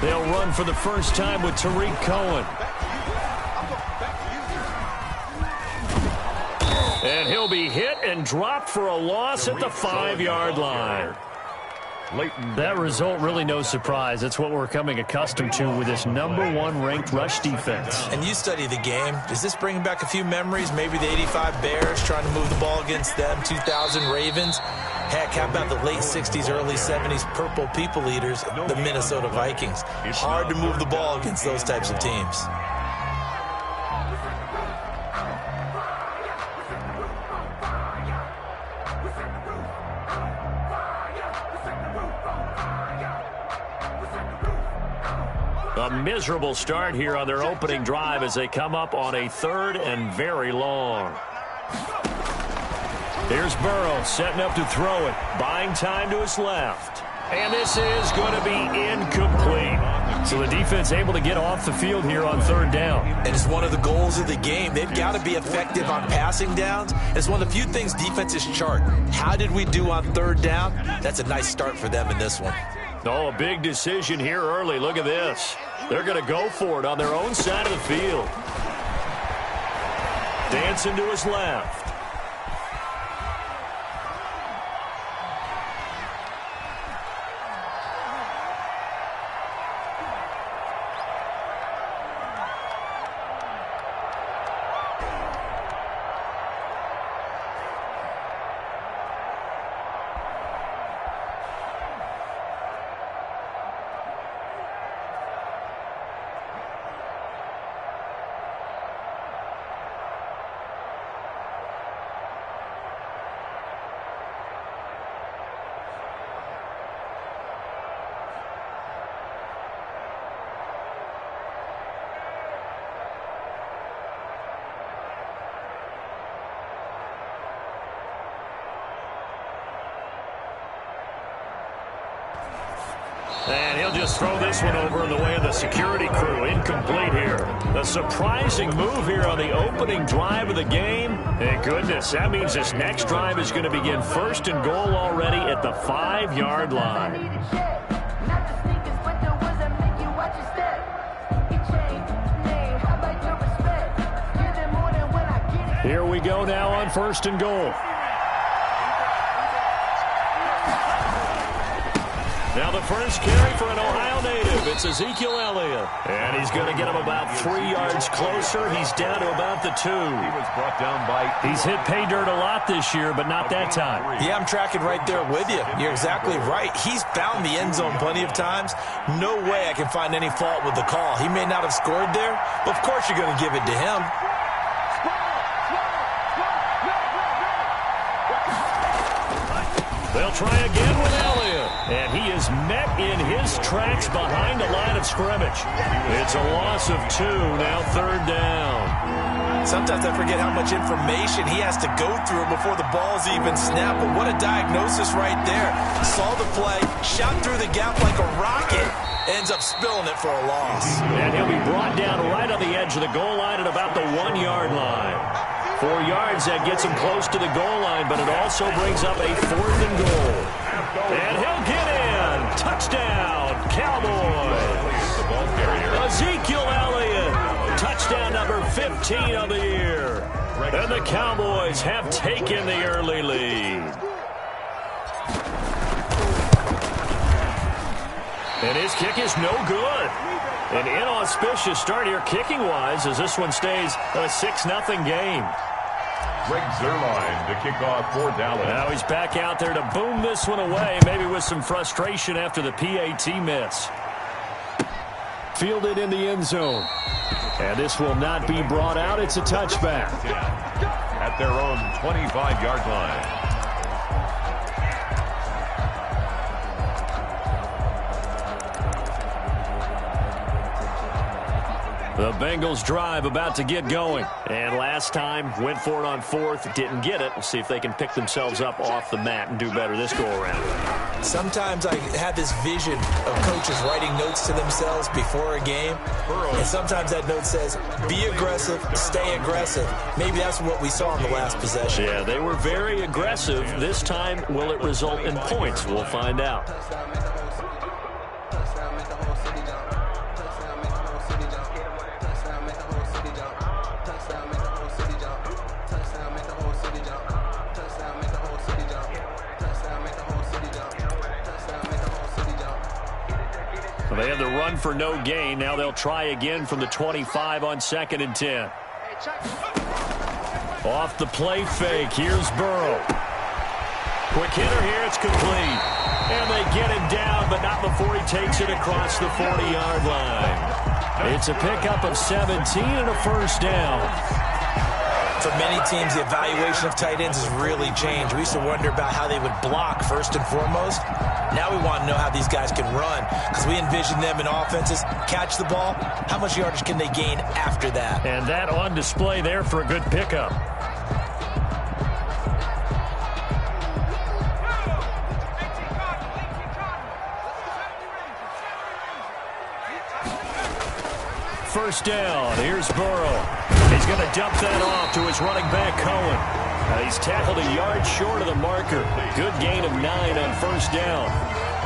They'll run for the first time with Tariq Cohen. And he'll be hit and dropped for a loss at the 5-yard line. That result really no surprise. That's what we're coming accustomed to with this #1 ranked rush defense. And you study the game. Is this bringing back a few memories? Maybe the 85 Bears trying to move the ball against them, 2000 Ravens. Heck, how about the late 60s, early 70s Purple People Eaters, the Minnesota Vikings? Hard to move the ball against those types of teams. A miserable start here on their opening drive as they come up on a 3rd and very long. Here's Burrow setting up to throw it, buying time to his left. And this is going to be incomplete. So the defense able to get off the field here on 3rd down. And it's one of the goals of the game. They've got to be effective on passing downs. It's one of the few things defenses chart. How did we do on 3rd down? That's a nice start for them in this one. Oh, a big decision here early. Look at this. They're going to go for it on their own side of the field. Dancing to his left. And he'll just throw this one over in the way of the security crew. Incomplete here. A surprising move here on the opening drive of the game. Thank goodness, that means this next drive is going to begin 1st and goal already at the 5-yard line. Here we go now on 1st and goal. Now the first carry for an Ohio native. It's Ezekiel Elliott. And he's going to get him about 3 yards closer. He's down to about the 2. He was brought down by... He's hit pay dirt a lot this year, but not that time. Yeah, I'm tracking right there with you. You're exactly right. He's found the end zone plenty of times. No way I can find any fault with the call. He may not have scored there, but of course you're going to give it to him. They'll try again with Elliott. And he is met in his tracks behind the line of scrimmage. It's a loss of 2, now 3rd down. Sometimes I forget how much information he has to go through before the ball's even snapped. But what a diagnosis right there. Saw the play, shot through the gap like a rocket, ends up spilling it for a loss. And he'll be brought down right on the edge of the goal line at about the 1-yard line. 4 yards, that gets him close to the goal line, but it also brings up a 4th and goal. And he'll get in. Touchdown, Cowboys. Ezekiel Elliott, touchdown number 15 of the year. And the Cowboys have taken the early lead. And his kick is no good. An inauspicious start here kicking-wise as this one stays a 6-0 game. Greg Zuerlein to kick off for Dallas. Now he's back out there to boom this one away, maybe with some frustration after the PAT miss. Fielded in the end zone. And this will not be brought out. It's a touchback. At their own 25-yard line. The Bengals drive about to get going. And last time, went for it on fourth, didn't get it. We'll see if they can pick themselves up off the mat and do better this go-around. Sometimes I have this vision of coaches writing notes to themselves before a game. And sometimes that note says, be aggressive, stay aggressive. Maybe that's what we saw in the last possession. Yeah, they were very aggressive. This time, will it result in points? We'll find out. They had the run for no gain. Now they'll try again from the 25 on 2nd and 10. Off the play fake. Here's Burrow. Quick hitter here. It's complete. And they get him down, but not before he takes it across the 40-yard line. It's a pickup of 17 and a first down. For many teams, the evaluation of tight ends has really changed. We used to wonder about how they would block first and foremost. Now we want to know how these guys can run because we envision them in offenses. Catch the ball. How much yardage can they gain after that? And that on display there for a good pickup. First down. Here's Burrow. He's going to dump that off to his running back, Cohen. He's tackled a yard short of the marker. Good gain of 9 on first down.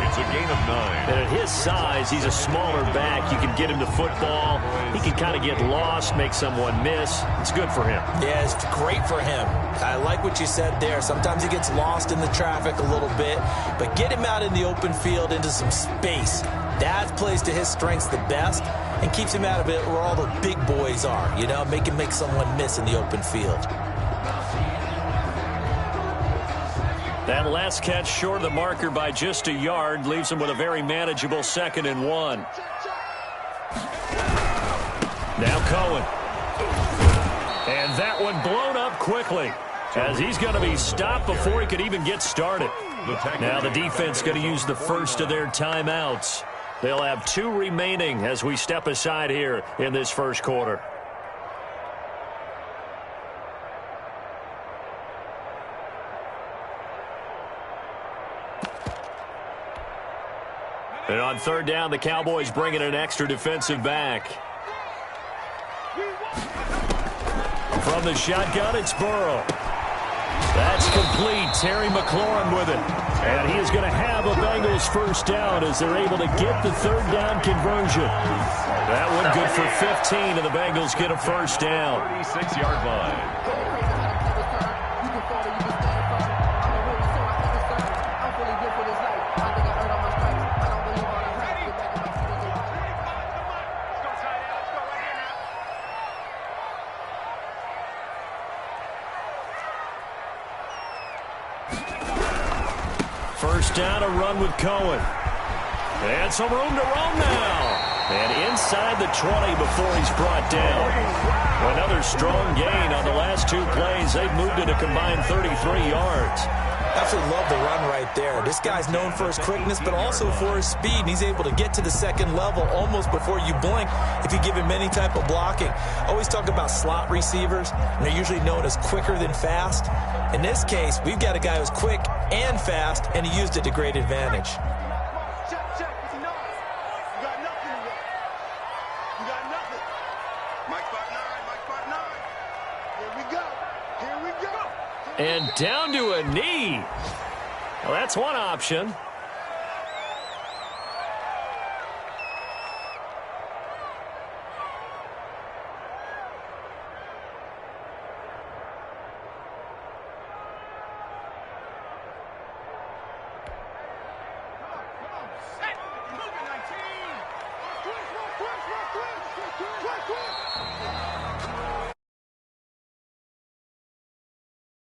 It's a gain of 9. And at his size, he's a smaller back. You can get him to football. He can kind of get lost, make someone miss. It's good for him. Yeah, it's great for him. I like what you said there. Sometimes he gets lost in the traffic a little bit, but get him out in the open field into some space. That plays to his strengths the best and keeps him out of it where all the big boys are, you know, make him make someone miss in the open field. That last catch short of the marker by just a yard leaves him with a very manageable 2nd and 1. Now Cohen. And that one blown up quickly as he's going to be stopped before he could even get started. Now the defense going to use the first of their timeouts. They'll have 2 remaining as we step aside here in this first quarter. And on 3rd down, the Cowboys bring in an extra defensive back. From the shotgun, it's Burrow. That's complete. Terry McLaurin with it. And he is going to have a Bengals first down as they're able to get the 3rd down conversion. That one good for 15, and the Bengals get a first down. 36-yard line. First down, a run with Cohen. And some room to roam now. And inside the 20 before he's brought down. Another strong gain on the last 2 plays. They've moved it a combined 33 yards. Absolutely love the run right there. This guy's known for his quickness, but also for his speed. And he's able to get to the 2nd level almost before you blink if you give him any type of blocking. Always talk about slot receivers, and they're usually known as quicker than fast. In this case, we've got a guy who's quick and fast, and he used it to great advantage. Check. You got nothing to work. You got nothing. Mike 5'9". Here we go. And down to a knee. Well, that's one option.